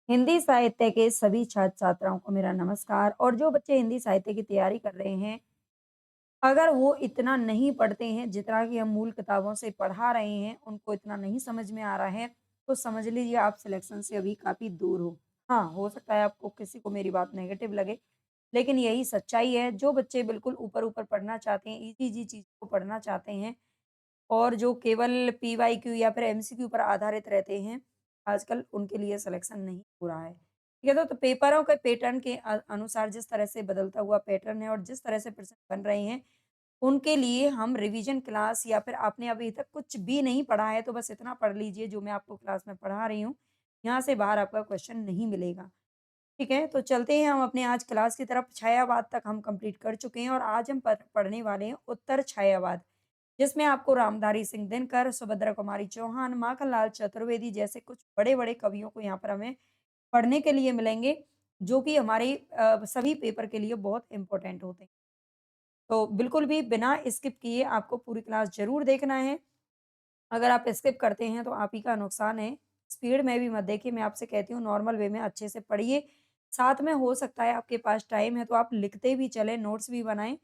हिंदी साहित्य के सभी छात्र छात्राओं को मेरा नमस्कार। और जो बच्चे हिंदी साहित्य की तैयारी कर रहे हैं, अगर वो इतना नहीं पढ़ते हैं जितना कि हम मूल किताबों से पढ़ा रहे हैं, उनको इतना नहीं समझ में आ रहा है, तो समझ लीजिए आप सिलेक्शन से अभी काफ़ी दूर हो। हाँ, हो सकता है आपको किसी को मेरी बात नेगेटिव लगे, लेकिन यही सच्चाई है। जो बच्चे बिल्कुल ऊपर-ऊपर पढ़ना चाहते हैं, ईज़ी-ईज़ी चीज़ों को पढ़ना चाहते हैं और जो केवल पीवाईक्यू या फिर एमसीक्यू पर आधारित रहते हैं, आजकल उनके लिए सिलेक्शन नहीं हो रहा है। ठीक है, तो पेपरों के पैटर्न के अनुसार जिस तरह से बदलता हुआ पैटर्न है और जिस तरह से प्रश्न बन रहे हैं, उनके लिए हम रिवीजन क्लास या फिर आपने अभी तक कुछ भी नहीं पढ़ा है, तो बस इतना पढ़ लीजिए जो मैं आपको क्लास में पढ़ा रही हूँ। यहाँ से बाहर आपका क्वेश्चन नहीं मिलेगा। ठीक है, तो चलते हैं हम अपने आज क्लास की तरफ। छायावाद तक हम कंप्लीट कर चुके हैं और आज हम पढ़ने वाले हैं उत्तर छायावाद, जिसमें आपको रामधारी सिंह दिनकर, सुभद्रा कुमारी चौहान, माखनलाल चतुर्वेदी जैसे कुछ बड़े-बड़े कवियों को यहाँ पर हमें पढ़ने के लिए मिलेंगे, जो कि हमारे सभी पेपर के लिए बहुत इम्पोर्टेंट होते हैं। तो बिल्कुल भी बिना स्किप किए आपको पूरी क्लास ज़रूर देखना है। अगर आप स्किप करते हैं तो आप ही का नुकसान है। स्पीड में भी मत देखिए, मैं आपसे कहती हूँ नॉर्मल वे में अच्छे से पढ़िए। साथ में हो सकता है आपके पास टाइम है तो आप लिखते भी चलें, नोट्स भी बनाएँ।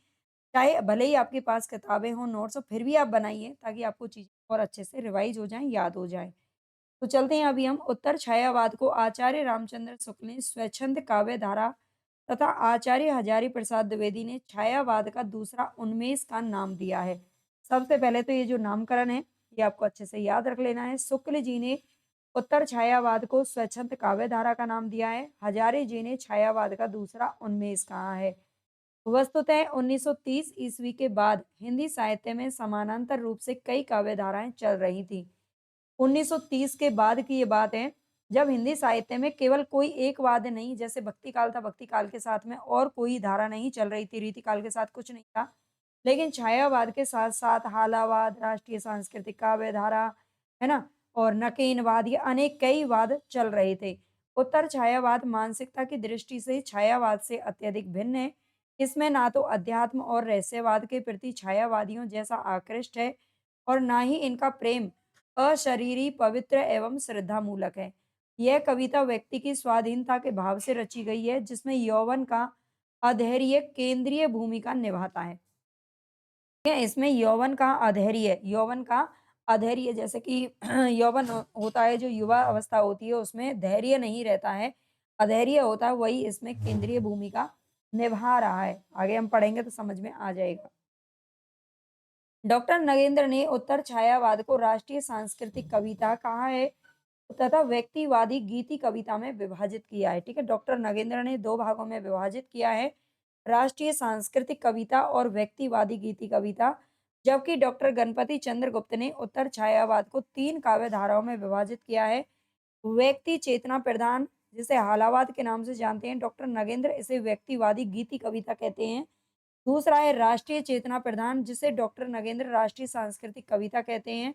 चाहे भले ही आपके पास किताबें हों, नोट्स हो, फिर भी आप बनाइए ताकि आपको चीज़ें और अच्छे से रिवाइज़ हो जाएँ, याद हो जाएँ। तो चलते हैं अभी हम उत्तर छायावाद को आचार्य रामचंद्र शुक्ल ने स्वच्छंद काव्य धारा तथा आचार्य हजारी प्रसाद द्विवेदी ने छायावाद का दूसरा उन्मेष का नाम दिया है। सबसे पहले तो ये जो नामकरण है, ये आपको अच्छे से याद रख लेना है। शुक्ल जी ने उत्तर छायावाद को स्वच्छंद काव्य धारा का नाम दिया है। हजारे जी ने छायावाद का दूसरा उन्मेष कहा है। वस्तुतः 1930 ईस्वी के बाद हिंदी साहित्य में समानांतर रूप से कई काव्य धाराएं चल रही थीं। 1930 के बाद की ये बात है, जब हिंदी साहित्य में केवल कोई एक वाद्य नहीं, जैसे भक्ति काल था, भक्ति काल के साथ में और कोई धारा नहीं चल रही थी, रीति काल के साथ कुछ नहीं था। लेकिन छायावाद के साथ-साथ हालावाद, राष्ट्रीय सांस्कृतिक काव्य धारा, है ना? और नकेनवाद, ये अनेक कई वाद चल रहे थे। उत्तर छायावाद मानसिकता की दृष्टि से छायावाद से अत्यधिक भिन्न है। इसमें ना तो अध्यात्म और रहस्यवाद के प्रति छायावादियों जैसा आकृष्ट है और ना ही इनका प्रेम अशरीरी, पवित्र एवं श्रद्धामूलक है। यह कविता व्यक्ति की स्वाधीनता के भाव से रची गई है, जिसमें यौवन का अधैर्य केंद्रीय भूमिका निभाता है। ठीक है, इसमें यौवन का अधैर्य जैसे कि यौवन होता है, जो युवा अवस्था होती है, उसमें धैर्य नहीं रहता है, अधैर्य होता है, वही इसमें केंद्रीय भूमिका निभा रहा है। आगे हम पढ़ेंगे तो समझ में आ जाएगा। डॉक्टर नगेंद्र ने उत्तर छायावाद को राष्ट्रीय सांस्कृतिक कविता कहा है तथा व्यक्तिवादी गीति कविता में विभाजित किया है। ठीक है, डॉक्टर नगेंद्र ने दो भागों में विभाजित किया है, राष्ट्रीय सांस्कृतिक कविता और व्यक्तिवादी गीति कविता। जबकि डॉक्टर गणपति चंद्र गुप्त ने उत्तर छायावाद को तीन काव्य धाराओं में विभाजित किया है। व्यक्ति चेतना प्रधान, जिसे हालावाद के नाम से जानते हैं, डॉक्टर नगेंद्र इसे व्यक्तिवादी गीति कविता कहते हैं। दूसरा है राष्ट्रीय चेतना प्रधान, जिसे डॉक्टर नगेंद्र राष्ट्रीय सांस्कृतिक कविता कहते हैं।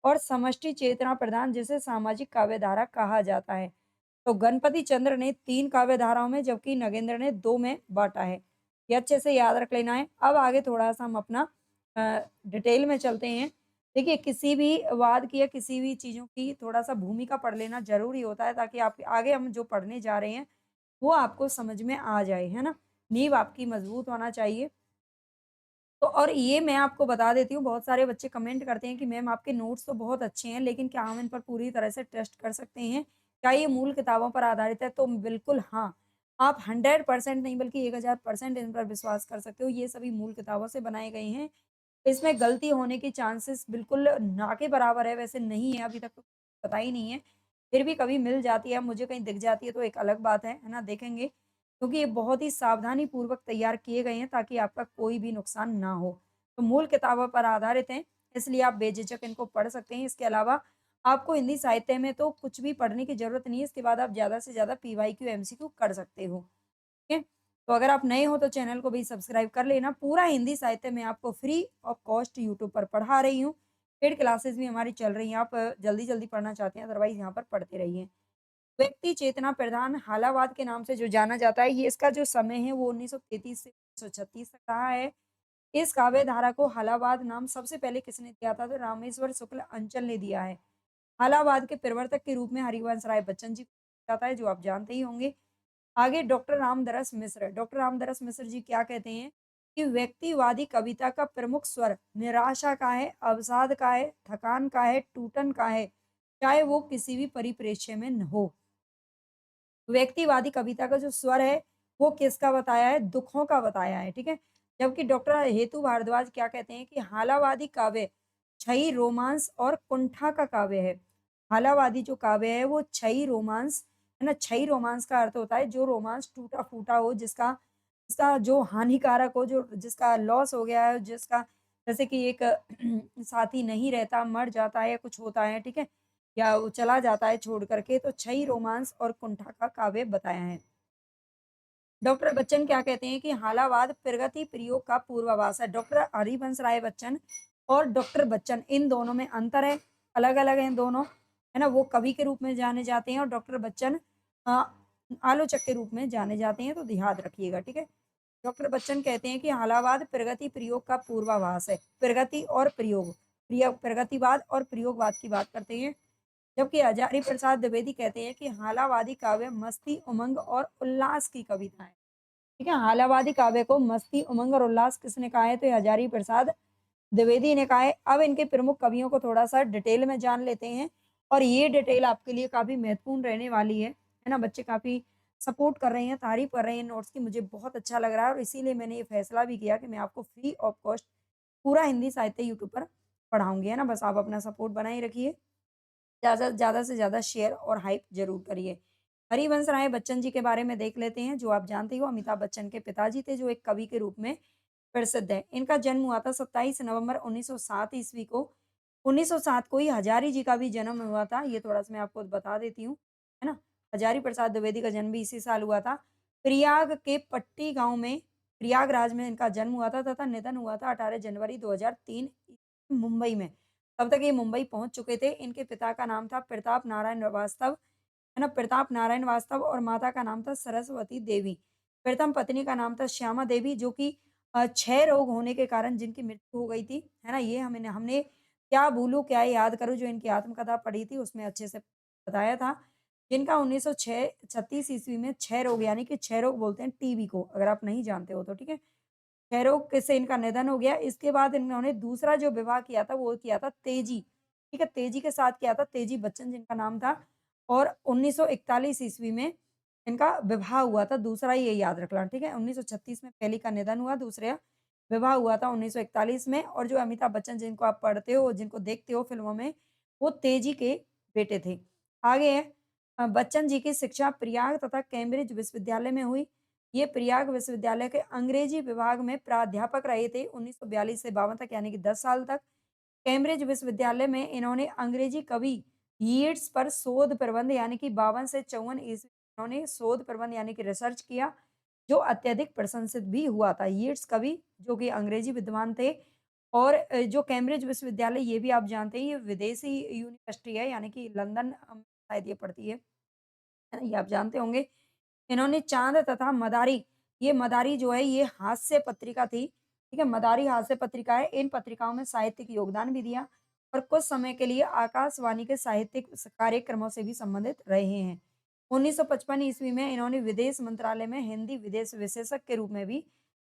और समष्टि चेतना प्रधान, जिसे सामाजिक काव्यधारा कहा जाता है। तो गणपति चंद्र ने तीन काव्य धाराओं में, जबकि नगेंद्र ने दो में बांटा है। ये अच्छे से याद रख लेना है। अब आगे थोड़ा सा हम अपना डिटेल में चलते हैं। देखिए, किसी भी वाद की या किसी भी चीजों की थोड़ा सा भूमिका पढ़ लेना जरूरी होता है, ताकि आप आगे हम जो पढ़ने जा रहे हैं वो आपको समझ में आ जाए, है ना? नींव आपकी मजबूत होना चाहिए। तो और ये मैं आपको बता देती हूँ, बहुत सारे बच्चे कमेंट करते हैं कि मैम आपके नोट्स तो बहुत अच्छे हैं, लेकिन क्या हम इन पर पूरी तरह से ट्रस्ट कर सकते हैं? क्या ये मूल किताबों पर आधारित है? तो बिल्कुल हाँ, आप 100% नहीं बल्कि 1000% इन पर विश्वास कर सकते हो। ये सभी मूल किताबों से बनाए गए हैं। इसमें गलती होने के चांसेस बिल्कुल ना के बराबर है, वैसे नहीं है, अभी तक तो पता ही नहीं है। फिर भी कभी मिल जाती है, मुझे कहीं दिख जाती है तो एक अलग बात है ना? देखेंगे, क्योंकि ये बहुत ही सावधानी पूर्वक तैयार किए गए हैं ताकि आपका कोई भी नुकसान ना हो। तो मूल किताबों पर आधारित हैं, इसलिए आप बेझिझक इनको पढ़ सकते हैं। इसके अलावा आपको हिंदी साहित्य में तो कुछ भी पढ़ने की ज़रूरत नहीं है, इसके बाद आप ज़्यादा से ज़्यादा पीवाईक्यू, एमसीक्यू कर सकते हो। ठीक है? तो अगर आप नए हो तो चैनल को भी सब्सक्राइब कर लेना। पूरा हिंदी साहित्य मैं आपको फ्री ऑफ कॉस्ट यूट्यूब पर पढ़ा रही हूँ। पेड क्लासेस भी हमारी चल रही हैं, आप जल्दी-जल्दी पढ़ना चाहते हैं, अदरवाइज़ यहाँ पर पढ़ते रहिए। व्यक्ति चेतना प्रधान हालावाद के नाम से जो जाना जाता है, ये इसका जो समय है वो 1933 से 1936 तक रहा है। इस काव्य धारा को हालावाद नाम सबसे पहले किसने दिया था? तो रामेश्वर शुक्ल अंचल ने दिया है। हालावाद के प्रवर्तक के रूप में हरिवंश राय बच्चन जी को जाता है, जो आप जानते ही होंगे। आगे डॉक्टर रामदरस मिश्र, डॉक्टर रामदरस मिश्र जी क्या कहते हैं कि व्यक्तिवादी कविता का प्रमुख स्वर निराशा का है, अवसाद का है, थकान का है, टूटन का है, चाहे वो किसी भी परिप्रेक्ष्य में न हो। व्यक्तिवादी कविता का जो स्वर है, वो किसका बताया है? दुखों का बताया है, ठीक है? जबकि डॉक्टर हेतु भारद्वाज क्या कहते हैं कि हालावादी काव्य छई रोमांस और कुंठा का काव्य है। हालावादी जो काव्य है वो छई रोमांस है ना? छई रोमांस का अर्थ होता है जो रोमांस टूटा-फूटा हो, जिसका जिसका जो हानिकारक हो, जो जिसका लॉस हो गया है, जिसका जैसे कि एक साथी नहीं रहता, मर जाता है या कुछ होता है, ठीक है? या वो चला जाता है छोड़ कर के, तो छई रोमांस और कुंठा का काव्य बताया है। डॉक्टर बच्चन क्या कहते हैं कि हालावाद प्रगति प्रयोग का पूर्वाभास है। डॉक्टर हरिवंश राय बच्चन और डॉक्टर बच्चन इन दोनों में अंतर है, अलग-अलग हैं दोनों, है ना? वो कवि के रूप में जाने जाते हैं और डॉक्टर बच्चन अ, आलोचक के रूप में जाने जाते हैं, तो याद रखिएगा, ठीक है? डॉक्टर बच्चन कहते हैं कि हालावाद प्रगति प्रयोग का पूर्वाभास है। प्रगति और प्रयोग, प्रगतिवाद और प्रयोगवाद की बात करते हैं। जबकि हजारी प्रसाद द्विवेदी कहते हैं कि हालावादी काव्य मस्ती, उमंग और उल्लास की कविता है। ठीक है, हालावादी काव्य को मस्ती, उमंग और उल्लास किसने कहा है? तो ये हजारी प्रसाद द्विवेदी ने कहा है। अब इनके प्रमुख कवियों को थोड़ा-सा डिटेल में जान लेते हैं और ये डिटेल आपके लिए काफ़ी महत्वपूर्ण रहने वाली है ना? बच्चे काफ़ी सपोर्ट कर रहे हैं, तारीफ़ कर रहे हैं नोट्स की, मुझे बहुत अच्छा लग रहा है और इसीलिए मैंने ये फैसला भी किया कि मैं आपको फ्री ऑफ कॉस्ट पूरा हिंदी साहित्य यूट्यूब पर पढ़ाऊँगी, है ना? बस आप अपना सपोर्ट बनाए रखिए। ज़्यादा से ज़्यादा शेयर और हाइप ज़रूर करिए। हरिवंश राय बच्चन जी के बारे में देख लेते हैं, जो आप जानते हो अमिताभ बच्चन के पिताजी थे, जो एक कवि के रूप में प्रसिद्ध हैं। इनका जन्म हुआ था 27 नवंबर 1907 ईस्वी को। 1907 को ही हजारी जी का भी जन्म हुआ था, ये थोड़ा-सा मैं आपको बता देती हूँ, है ना? हजारी प्रसाद द्विवेदी का जन्म भी इसी साल हुआ था। प्रयाग के पट्टी गाँव में, प्रयागराज में इनका जन्म हुआ था तथा निधन हुआ था 18 जनवरी 2003 मुंबई में। तब तक ये मुंबई पहुँच चुके थे। इनके पिता का नाम था प्रताप नारायण वास्तव, है ना? प्रताप नारायण वास्तव और माता का नाम था सरस्वती देवी। प्रथम पत्नी का नाम था श्यामा देवी, जो कि क्षय रोग होने के कारण जिनकी मृत्यु हो गई थी, है ना? ये हमने हमने क्या भूलूँ क्या याद करूँ जो इनकी आत्मकथा पढ़ी थी उसमें अच्छे से बताया था। जिनका 1906 36 ईस्वी में क्षय रोग, यानी कि क्षय रोग बोलते हैं टीबी को, अगर आप नहीं जानते हो तो, ठीक है? क्षयरोग से इनका निधन हो गया। इसके बाद इन्होंने दूसरा जो विवाह किया था, वो किया था तेजी, ठीक है? तेजी के साथ किया था, तेजी बच्चन जिनका नाम था और 1941 ईस्वी में इनका विवाह हुआ था, दूसरा ये याद रखना, ठीक है? 1936 में पहली का निधन हुआ, दूसरा विवाह हुआ था 1941 में और जो अमिताभ बच्चन जिनको आप पढ़ते हो, जिनको देखते हो फ़िल्मों में, वो तेजी के बेटे थे। आगे है बच्चन जी की शिक्षा प्रयाग तथा कैम्ब्रिज विश्वविद्यालय में हुई। ये प्रयाग विश्वविद्यालय के अंग्रेजी विभाग में प्राध्यापक रहे थे 1942 से 52 तक, यानी कि 10 साल तक। कैम्ब्रिज विश्वविद्यालय में इन्होंने अंग्रेजी कवि यीट्स पर शोध प्रबंध, यानी कि 52 से 54 ईस्वी इन्होंने शोध प्रबंध यानी कि रिसर्च किया, जो अत्यधिक प्रशंसित भी हुआ था। यीट्स कवि जो कि अंग्रेजी विद्वान थे और जो कैम्ब्रिज विश्वविद्यालय ये भी आप जानते हैं ये विदेशी यूनिवर्सिटी है, यानी कि लंदन शायद ये पड़ती है ना? ये आप जानते होंगे। इन्होंने चाँद तथा मदारी, ये मदारी जो है ये हास्य पत्रिका थी, ठीक है? मदारी हास्य पत्रिका है, इन पत्रिकाओं में साहित्यिक योगदान भी दिया और कुछ समय के लिए आकाशवाणी के साहित्यिक कार्यक्रमों से भी संबंधित रहे हैं। 1955 ईस्वी में इन्होंने विदेश मंत्रालय में हिंदी विदेश विशेषज्ञ के रूप में भी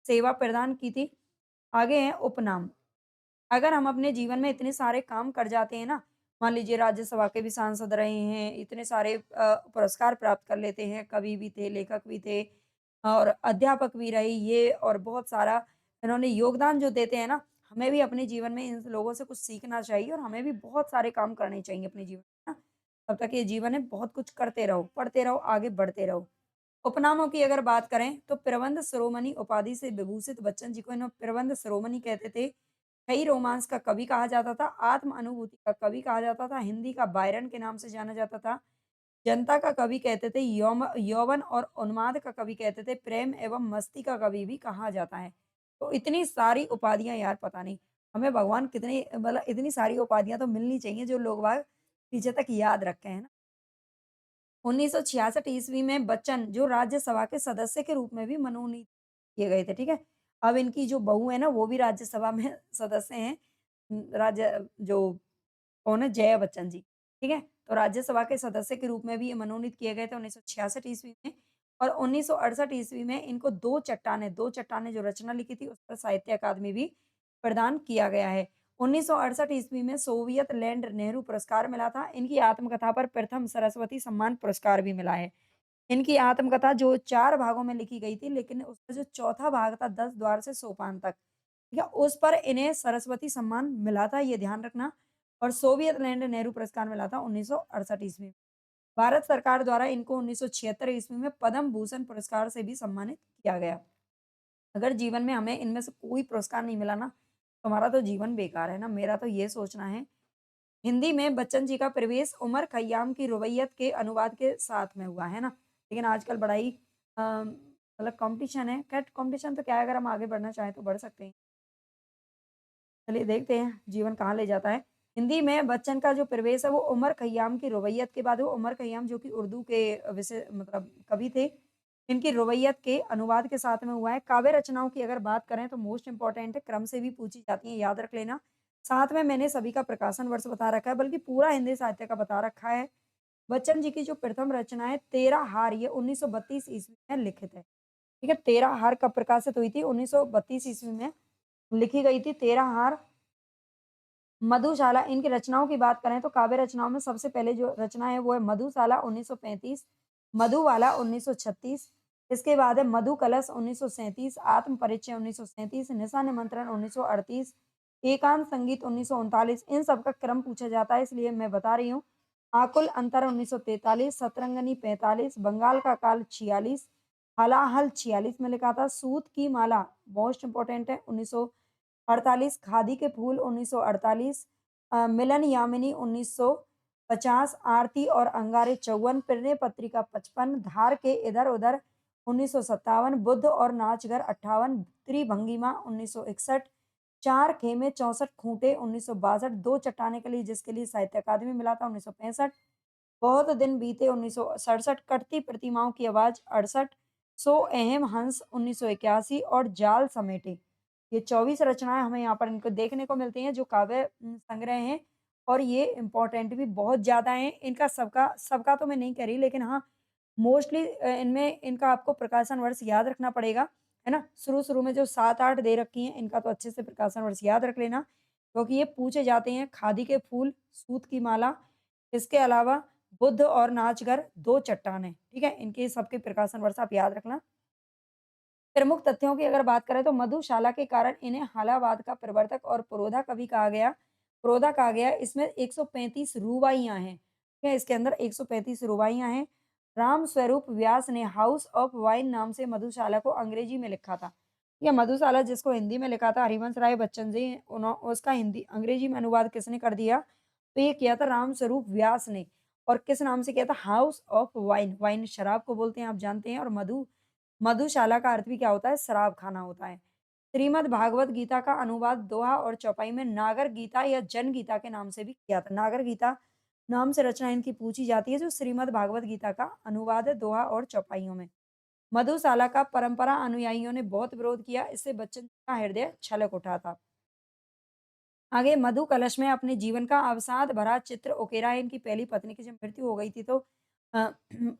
सेवा प्रदान की थी। आगे हैं उपनाम। अगर हम अपने जीवन में इतने सारे काम कर जाते हैं ना, मान लीजिए राज्यसभा के भी सांसद रहे हैं, इतने सारे पुरस्कार प्राप्त कर लेते हैं, कवि भी थे, लेखक भी थे और अध्यापक भी रहे ये और बहुत सारा इन्होंने योगदान जो देते हैं ना, हमें भी अपने जीवन में इन लोगों से कुछ सीखना चाहिए और हमें भी बहुत सारे काम करने चाहिए अपने जीवन में ना। तब तक ये जीवन है बहुत कुछ करते रहो, पढ़ते रहो, आगे बढ़ते रहो। उपनामों की अगर बात करें तो प्रबंध शिरोमणि उपाधि से विभूषित बच्चन जी को इन्हों प्रबंध शिरोमणि कहते थे। कई रोमांस का कवि कहा जाता था, आत्म अनुभूति का कवि कहा जाता था, हिंदी का बायरन के नाम से जाना जाता था, जनता का कवि कहते थे, यौवन और उन्माद का कवि कहते थे, प्रेम एवं मस्ती का कवि भी कहा जाता है। तो इतनी सारी उपाधियाँ यार पता नहीं, हमें भगवान कितनी मतलब इतनी सारी उपाधियाँ तो मिलनी चाहिए जो लोग बाग पीछे तक याद रखे हैं ना। 1966 ईस्वी में बच्चन जो राज्यसभा के सदस्य के रूप में भी मनोनीत किए गए थे, ठीक है? अब इनकी जो बहू है ना वो भी राज्यसभा में सदस्य हैं। राज्य जो कौन है? जया बच्चन जी, ठीक है? तो राज्यसभा के सदस्य के रूप में भी ये मनोनीत किए गए थे 1966 ईस्वी में और 1968 ईस्वी में इनको 2 चट्टानें जो रचना लिखी थी, उस पर साहित्य अकादमी भी प्रदान किया गया है। 1968 ईस्वी में सोवियत लैंड नेहरू पुरस्कार मिला था। इनकी आत्मकथा पर प्रथम सरस्वती सम्मान पुरस्कार भी मिला है। इनकी आत्मकथा जो 4 भागों में लिखी गई थी, लेकिन उसका जो चौथा भाग था 10 द्वार से सोपान तक, ठीक है? उस पर इन्हें सरस्वती सम्मान मिला था, ये ध्यान रखना और सोवियत लैंड नेहरू पुरस्कार मिला था 1968 ईस्वी में। भारत सरकार द्वारा इनको 1976 ईस्वी में पद्म भूषण पुरस्कार से भी सम्मानित किया गया। अगर जीवन में हमें इनमें से कोई पुरस्कार नहीं मिला ना, तो हमारा तो जीवन बेकार है ना, मेरा तो ये सोचना है। हिंदी में बच्चन जी का प्रवेश उमर खय्याम की रुबैयत के अनुवाद के साथ में हुआ, है ना? लेकिन आजकल बड़ा ही मतलब कॉम्पिटिशन है। खैर कॉम्पिटिशन तो क्या है, अगर हम आगे बढ़ना चाहें तो बढ़ सकते हैं। चलिए देखते हैं जीवन कहाँ ले जाता है। हिंदी में बच्चन का जो प्रवेश है वो उमर खय्याम की रुबैयत के बाद हुआ। उमर खय्याम जो कि उर्दू के विषय मतलब कवि थे। इनकी रुबैयत के अनुवाद के साथ में हुआ है। काव्य रचनाओं की अगर बात करें तो मोस्ट इम्पोर्टेंट है, क्रम से भी पूछी जाती हैं, याद रख लेना। साथ में मैंने सभी का प्रकाशन वर्ष बता रखा है, बल्कि पूरा हिंदी साहित्य का बता रखा है। बच्चन जी की जो प्रथम रचना है तेरा हार, ये 1932 ईस्वी में लिखित है। ठीक है, तेरा हार कब प्रकाशित हुई थी? 1932 ईस्वी में लिखी गई थी तेरा हार। मधुशाला, इनकी रचनाओं की बात करें तो काव्य रचनाओं में सबसे पहले जो रचना है वो है मधुशाला 1935, मधुबाला 1936, इसके बाद है मधु कलश 1937, आत्म परिचय 1937, निशा निमंत्रण 1938, एकांत संगीत 1939। इन सब का क्रम पूछा जाता है, इसलिए मैं बता रही हूँ। आकुल अंतर 1943, सतरंगनी 45, बंगाल का काल 46, हलाहल 46 में लिखा था, सूत की माला मोस्ट इंपोर्टेंट है 1948, खादी के फूल 1948, मिलन यामिनी 1950, आरती और अंगारे 54, प्रणय पत्रिका 55, धार के इधर-उधर 1957, बुद्ध और नाचगर 58, त्रिभंगिमा 1961, चार खेमे 64 खूंटे 1962, दो चट्टाने के लिए जिसके लिए साहित्य अकादमी मिला था 1965, बहुत दिन बीते 1967, कटती प्रतिमाओं की आवाज 68, सो अहम हंस 1981 और जाल समेटे। ये 24 रचनाएँ हमें यहाँ पर इनको देखने को मिलती हैं जो काव्य संग्रह हैं और ये इम्पोर्टेंट भी बहुत ज़्यादा हैं। इनका सबका सबका तो मैं नहीं कह रही, लेकिन हाँ, मोस्टली इनमें इनका आपको प्रकाशन वर्ष याद रखना पड़ेगा, है ना? शुरू-शुरू में जो 7-8 दे रखी हैं, इनका तो अच्छे से प्रकाशन वर्ष याद रख लेना, क्योंकि ये पूछे जाते हैं। खादी के फूल, सूत की माला, इसके अलावा बुद्ध और नाचगर, 2 चट्टानें, ठीक है? इनके सबके प्रकाशन वर्ष आप याद रखना। प्रमुख तथ्यों की अगर बात करें तो मधुशाला के कारण इन्हें हालावाद का प्रवर्तक और पुरोधा कवि कहा गया, पुरोधा कहा गया। इसमें 135 रुबाइयाँ हैं, ठीक है? इसके अंदर 135 रुबाइयाँ हैं। राम स्वरूप व्यास ने हाउस ऑफ वाइन नाम से मधुशाला को अंग्रेजी में लिखा था। ये मधुशाला जिसको हिंदी में लिखा था हरिवंश राय बच्चन जी, उसका हिंदी अंग्रेजी में अनुवाद किसने कर दिया? तो ये किया था राम स्वरूप व्यास ने। और किस नाम से किया था? हाउस ऑफ वाइन, वाइन शराब को बोलते हैं, आप जानते हैं। और मधुशाला का अर्थ भी क्या होता है? शराब खाना होता है। श्रीमद् भागवत गीता का अनुवाद दोहा और चौपाई में नागर गीता या जन गीता के नाम से भी किया था। नागर गीता नाम से रचना इनकी पूछी जाती है, जो श्रीमद् भागवत गीता का अनुवाद है दोहा और चौपाइयों में। मधुशाला का परंपरा अनुयायियों ने बहुत विरोध किया, इससे बच्चन का हृदय छलक उठा था। आगे मधु कलश में अपने जीवन का अवसाद भरा चित्र उकेरा है। इनकी पहली पत्नी की जब मृत्यु हो गई थी तो अ,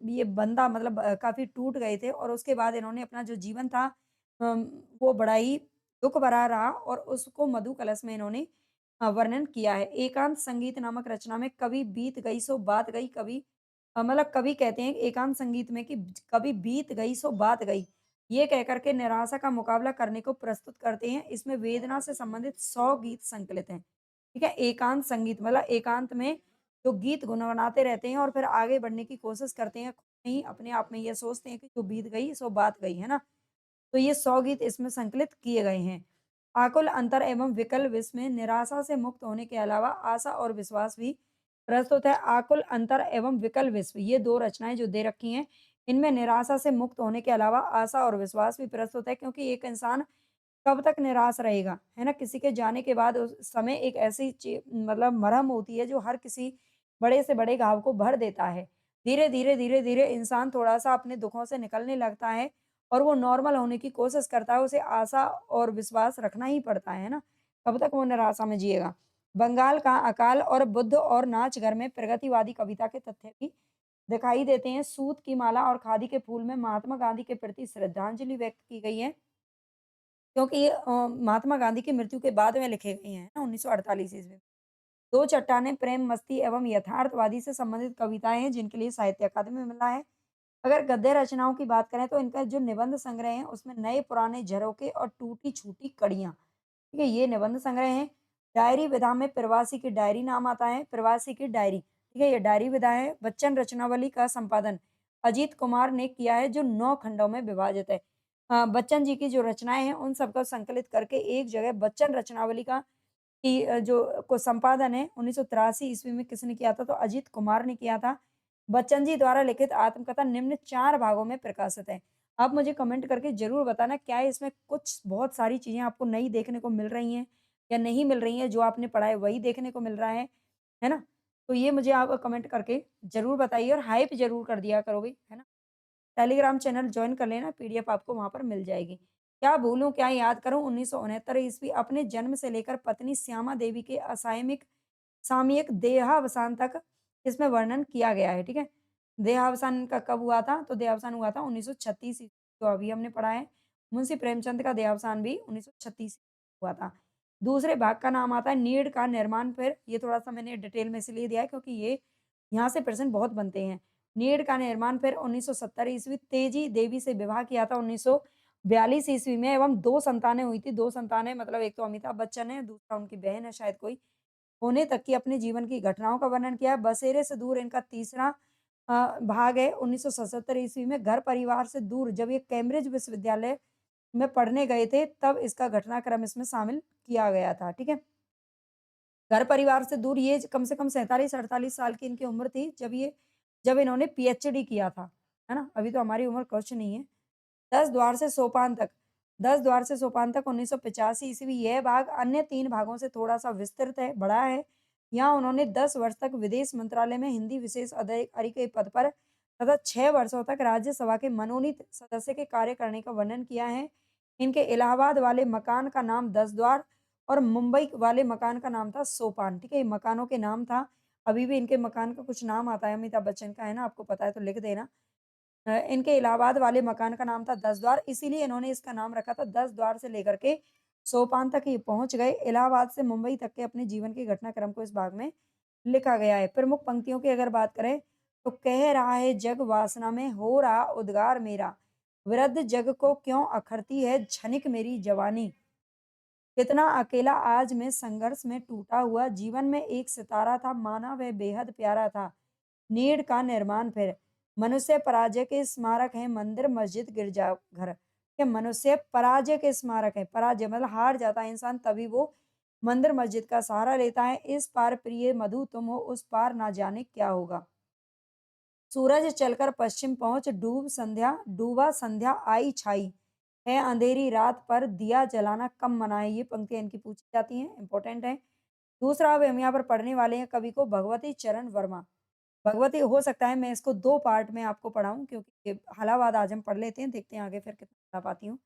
ये बंदा मतलब काफ़ी टूट गए थे और उसके बाद इन्होंने अपना जो जीवन था वो बड़ा ही दुःख भरा रहा और उसको मधु कलश में इन्होंने वर्णन किया है। एकांत संगीत नामक रचना में कभी बीत गई सो बात गई, कभी मतलब कवि कहते हैं एकांत संगीत में कि कभी बीत गई सो बात गई। ये कह कर के निराशा का मुकाबला करने को प्रस्तुत करते हैं। इसमें वेदना से संबंधित 100 गीत संकलित हैं। ठीक है? एकांत संगीत मतलब एकांत में जो गीत गुनगुनाते रहते हैं और फिर आगे बढ़ने की कोशिश करते हैं। खुद नहीं, अपने आप में ये सोचते हैं कि जो बीत गई सो बात गई, है ना? तो ये 100 गीत इसमें संकलित किए गए हैं। आकुल अंतर एवं विकल विश्व में निराशा से मुक्त होने के अलावा आशा और विश्वास भी प्रस्तुत है। आकुल अंतर एवं विकल विश्व, ये 2 रचनाएँ जो दे रखी हैं, इनमें निराशा से मुक्त होने के अलावा आशा और विश्वास भी प्रस्तुत है, क्योंकि एक इंसान कब तक निराश रहेगा, है ना? किसी के जाने के बाद उस समय एक ऐसी मतलब मरहम होती है जो हर किसी बड़े से बड़े घाव को भर देता है। धीरे-धीरे, धीरे-धीरे इंसान थोड़ा-सा अपने दुखों से निकलने लगता है और वो नॉर्मल होने की कोशिश करता है, उसे आशा और विश्वास रखना ही पड़ता है ना? कब तक वो निराशा में जिएगा? बंगाल का अकाल और बुद्ध और नाच घर में प्रगतिवादी कविता के तथ्य भी दिखाई देते हैं। सूत की माला और खादी के फूल में महात्मा गांधी के प्रति श्रद्धांजलि व्यक्त की गई है, क्योंकि ये महात्मा गांधी की मृत्यु के बाद में लिखे गए हैं ना 1948 ईस्वी में। दो चट्टानें प्रेम, मस्ती एवं यथार्थवादी से संबंधित कविताएँ हैं, जिनके लिए साहित्य अकादमी मिला है। अगर गद्य रचनाओं की बात करें तो इनका जो निबंध संग्रह है उसमें नए पुराने झरोखे और टूटी-छूटी कड़ियाँ, ठीक है? ये निबंध संग्रह हैं। डायरी विधा में प्रवासी की डायरी नाम आता है, प्रवासी की डायरी, ठीक है? ये डायरी विधा है। बच्चन रचनावली का संपादन अजीत कुमार ने किया है, जो 9 खंडों में विभाजित है। बच्चन जी की जो रचनाएँ हैं उन सबको संकलित करके एक जगह बच्चन रचनावली का कि जो को संपादन है 1983 ईस्वी में किसने किया था? तो अजीत कुमार ने किया था। बच्चन जी द्वारा लिखित आत्मकथा निम्न 4 भागों में प्रकाशित है। आप मुझे कमेंट करके ज़रूर बताना, क्या इसमें कुछ बहुत सारी चीज़ें आपको नई देखने को मिल रही हैं या नहीं मिल रही हैं, जो आपने पढ़ा है वही देखने को मिल रहा है ना? तो ये मुझे आप कमेंट करके ज़रूर बताइए और हाइप ज़रूर कर दिया करो भई, है ना? टेलीग्राम चैनल जॉइन कर लेना, पीडीएफ आपको वहाँ पर मिल जाएगी। क्या भूलूँ, क्या याद करूँ 1969 ईस्वी अपने जन्म से लेकर पत्नी श्यामा देवी के असामयिक सामयिक देहावसान तक इसमें वर्णन किया गया है, ठीक है? देहावसान इनका कब हुआ था? तो देहावसान हुआ था 1936 जो अभी हमने पढ़ा है। मुंशी प्रेमचंद का देहावसान भी 1936 हुआ था। दूसरे भाग का नाम आता है नीड़ का निर्माण फिर, ये थोड़ा-सा मैंने डिटेल में इसलिए दिया है क्योंकि ये यहाँ से प्रश्न बहुत बनते हैं। नीड़ का निर्माण फिर 1970 ईस्वी, तेजी देवी से विवाह किया था 1942 ईस्वी में एवं 2 संतानें हुई थी। 2 संतानें मतलब एक तो अमिताभ बच्चन है, दूसरा उनकी बहन है शायद कोई। होने तक की अपने जीवन की घटनाओं का वर्णन किया है। बसेरे से दूर इनका तीसरा भाग है 1977 ईस्वी में घर परिवार से दूर जब ये कैम्ब्रिज विश्वविद्यालय में पढ़ने गए थे, तब इसका घटनाक्रम इसमें शामिल किया गया था, ठीक है? घर परिवार से दूर ये कम से कम 47-48 साल की इनकी उम्र थी जब इन्होंने पीएचडी किया था, है ना? अभी तो हमारी उम्र कुछ नहीं है। 10 द्वार से सोपान तक 10 द्वार से सोपान तक 1985 ईस्वी, यह भाग अन्य 3 भागों से थोड़ा-सा विस्तृत है, बड़ा है। यहाँ उन्होंने 10 वर्ष तक विदेश मंत्रालय में हिंदी विशेष अधिकारी के पद पर तथा 6 वर्षों तक राज्यसभा के मनोनीत सदस्य के कार्य करने का वर्णन किया है। इनके इलाहाबाद वाले मकान का नाम 10 द्वार और मुंबई वाले मकान का नाम था सोपान, ठीक है? ये मकानों के नाम था। अभी भी इनके मकान का कुछ नाम आता है, अमिताभ बच्चन का, है ना? आपको पता है तो लिख देना। इनके इलाहाबाद वाले मकान का नाम था 10 द्वार, इसीलिए इन्होंने इसका नाम रखा था। 10 द्वार से लेकर के सोपान तक ये पहुँच गए। इलाहाबाद से मुंबई तक के अपने जीवन के घटनाक्रम को इस भाग में लिखा गया है। प्रमुख पंक्तियों की अगर बात करें, तो कह रहा है जग वासना में हो रहा उद्गार मेरा, वृद्ध जग को क्यों अखरती है झनिक मेरी जवानी। कितना अकेला आज मैं संघर्ष में टूटा हुआ, जीवन में एक सितारा था, माना वह बेहद प्यारा था। नीड़ का निर्माण फिर, मनुष्य पराजय के स्मारक है मंदिर मस्जिद गिरजाघर। कि मनुष्य पराजय के स्मारक है, पराजय मतलब हार जाता है इंसान, तभी वो मंदिर मस्जिद का सहारा लेता है। इस पार प्रिय मधु तुम हो, उस पार ना जाने क्या होगा। सूरज चलकर पश्चिम पहुंच, डूबा संध्या आई छाई, है अंधेरी रात पर दिया जलाना कम मनाए। ये पंक्तियां इनकी पूछी जाती हैं, इंपॉर्टेंट है। दूसरा अब हम यहाँ पर पढ़ने वाले हैं कवि को भगवती चरण वर्मा। भगवती हो सकता है मैं इसको 2 पार्ट में आपको पढ़ाऊँ, क्योंकि ये इलाहाबाद आज हम पढ़ लेते हैं, देखते हैं आगे फिर कितना पढ़ा पाती हूँ।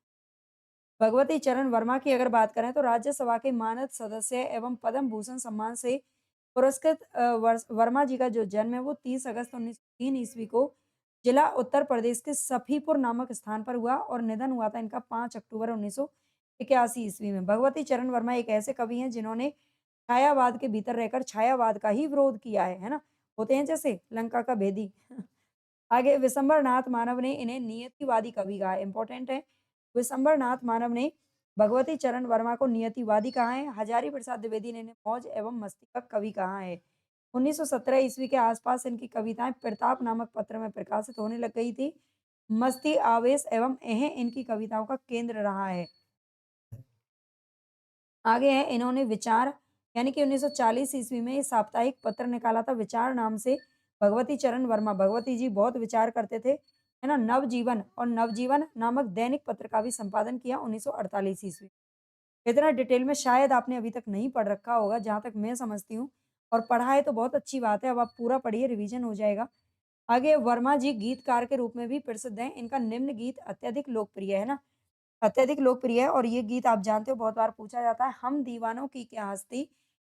भगवती चरण वर्मा की अगर बात करें तो राज्यसभा के मानद सदस्य एवं पद्म भूषण सम्मान से पुरस्कृत वर्मा जी का जो जन्म है वो 30 अगस्त 1903 ईस्वी को जिला उत्तर प्रदेश के सफीपुर नामक स्थान पर हुआ और निधन हुआ था इनका 5 अक्टूबर 1981 ईस्वी में। भगवती चरण वर्मा एक ऐसे कवि हैं जिन्होंने छायावाद के भीतर रहकर छायावाद का ही विरोध किया है ना? होते हैं जैसे लंका का भेदी। आगे विशंबरनाथ मानव ने इन्हें नियतिवादी कवि कहा है, इंपॉर्टेंट है। विशंबरनाथ मानव ने भगवती चरण वर्मा को नियतिवादी कहा है। हजारी प्रसाद द्विवेदी ने इन्हें मौज एवं मस्ती का कवि कहा है। 1917 ईस्वी के आसपास इनकी कविताएं प्रताप नामक पत्र में प्रकाशित होने लग गई थी। मस्ती, आवेश एवं एह इनकी कविताओं का केंद्र रहा है। आगे है इन्होंने विचार यानी कि 1940 ईस्वी में ये साप्ताहिक पत्र निकाला था विचार नाम से। भगवती चरण वर्मा, भगवती जी बहुत विचार करते थे, है ना? नवजीवन और नवजीवन नामक दैनिक पत्र का भी संपादन किया 1948 ईस्वी। इतना डिटेल में शायद आपने अभी तक नहीं पढ़ रखा होगा, जहाँ तक मैं समझती हूँ, और पढ़ा है तो बहुत अच्छी बात है। अब आप पूरा पढ़िए, रिवीजन हो जाएगा। आगे वर्मा जी गीतकार के रूप में भी प्रसिद्ध हैं। इनका निम्न गीत अत्यधिक लोकप्रिय है ना? अत्यधिक लोकप्रिय है और ये गीत आप जानते हो बहुत बार पूछा जाता है, हम दीवानों की क्या हस्ती,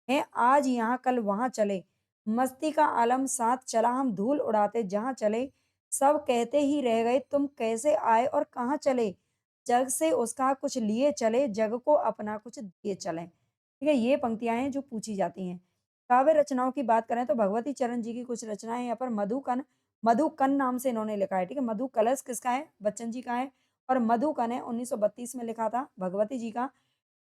हैं आज यहाँ कल वहाँ चले, मस्ती का आलम साथ चला हम धूल उड़ाते जहाँ चले, सब कहते ही रह गए तुम कैसे आए और कहाँ चले, जग से उसका कुछ लिए चले, जग को अपना कुछ दिए चलें। ठीक है, ये पंक्तियाँ हैं जो पूछी जाती हैं। काव्य रचनाओं की बात करें तो भगवती चरण जी की कुछ रचनाएँ यहाँ पर मधुकन नाम से इन्होंने लिखा है, ठीक है? मधु कलश किसका है? बच्चन जी का है और मधुकन है 1932 में लिखा था भगवती जी का।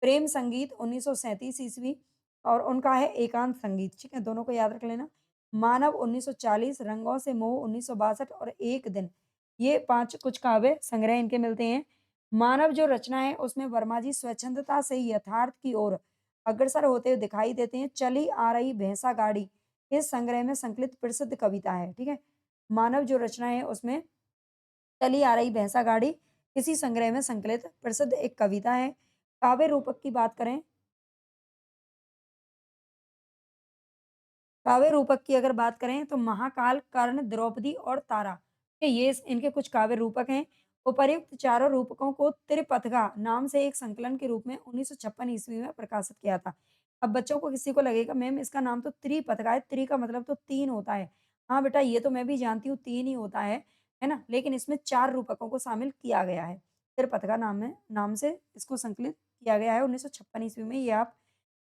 प्रेम संगीत 1937 ईस्वी और उनका है एकांत संगीत, ठीक है? दोनों को याद रख लेना। मानव 1940, रंगों से मोह 1962 और एक दिन, ये 5 कुछ काव्य संग्रह इनके मिलते हैं। मानव जो रचना है उसमें वर्मा जी स्वच्छंदता से यथार्थ की ओर अग्रसर होते हुए दिखाई देते हैं। चली आ रही भैंसा गाड़ी इस संग्रह में संकलित प्रसिद्ध कविता है, ठीक है? मानव जो रचना है उसमें चली आ रही भैंसा गाड़ी इसी संग्रह में संकलित प्रसिद्ध एक कविता है। काव्य रूपक की बात करें काव्य रूपक की अगर बात करें तो महाकाल, कर्ण, द्रौपदी और तारा ये इनके कुछ काव्य रूपक हैं। उपर्युक्त चारों रूपकों को त्रिपथगा नाम से एक संकलन के रूप में 1956 ईस्वी में प्रकाशित किया था। अब बच्चों को किसी को लगेगा मैम इसका नाम तो त्रिपथगा है, त्रि का मतलब तो 3 होता है। हाँ बेटा ये तो मैं भी जानती हूँ 3 ही होता है ना? लेकिन इसमें 4 रूपकों को शामिल किया गया है। त्रिपथगा नाम से इसको संकलित किया गया है 1956 ईस्वी में, ये आप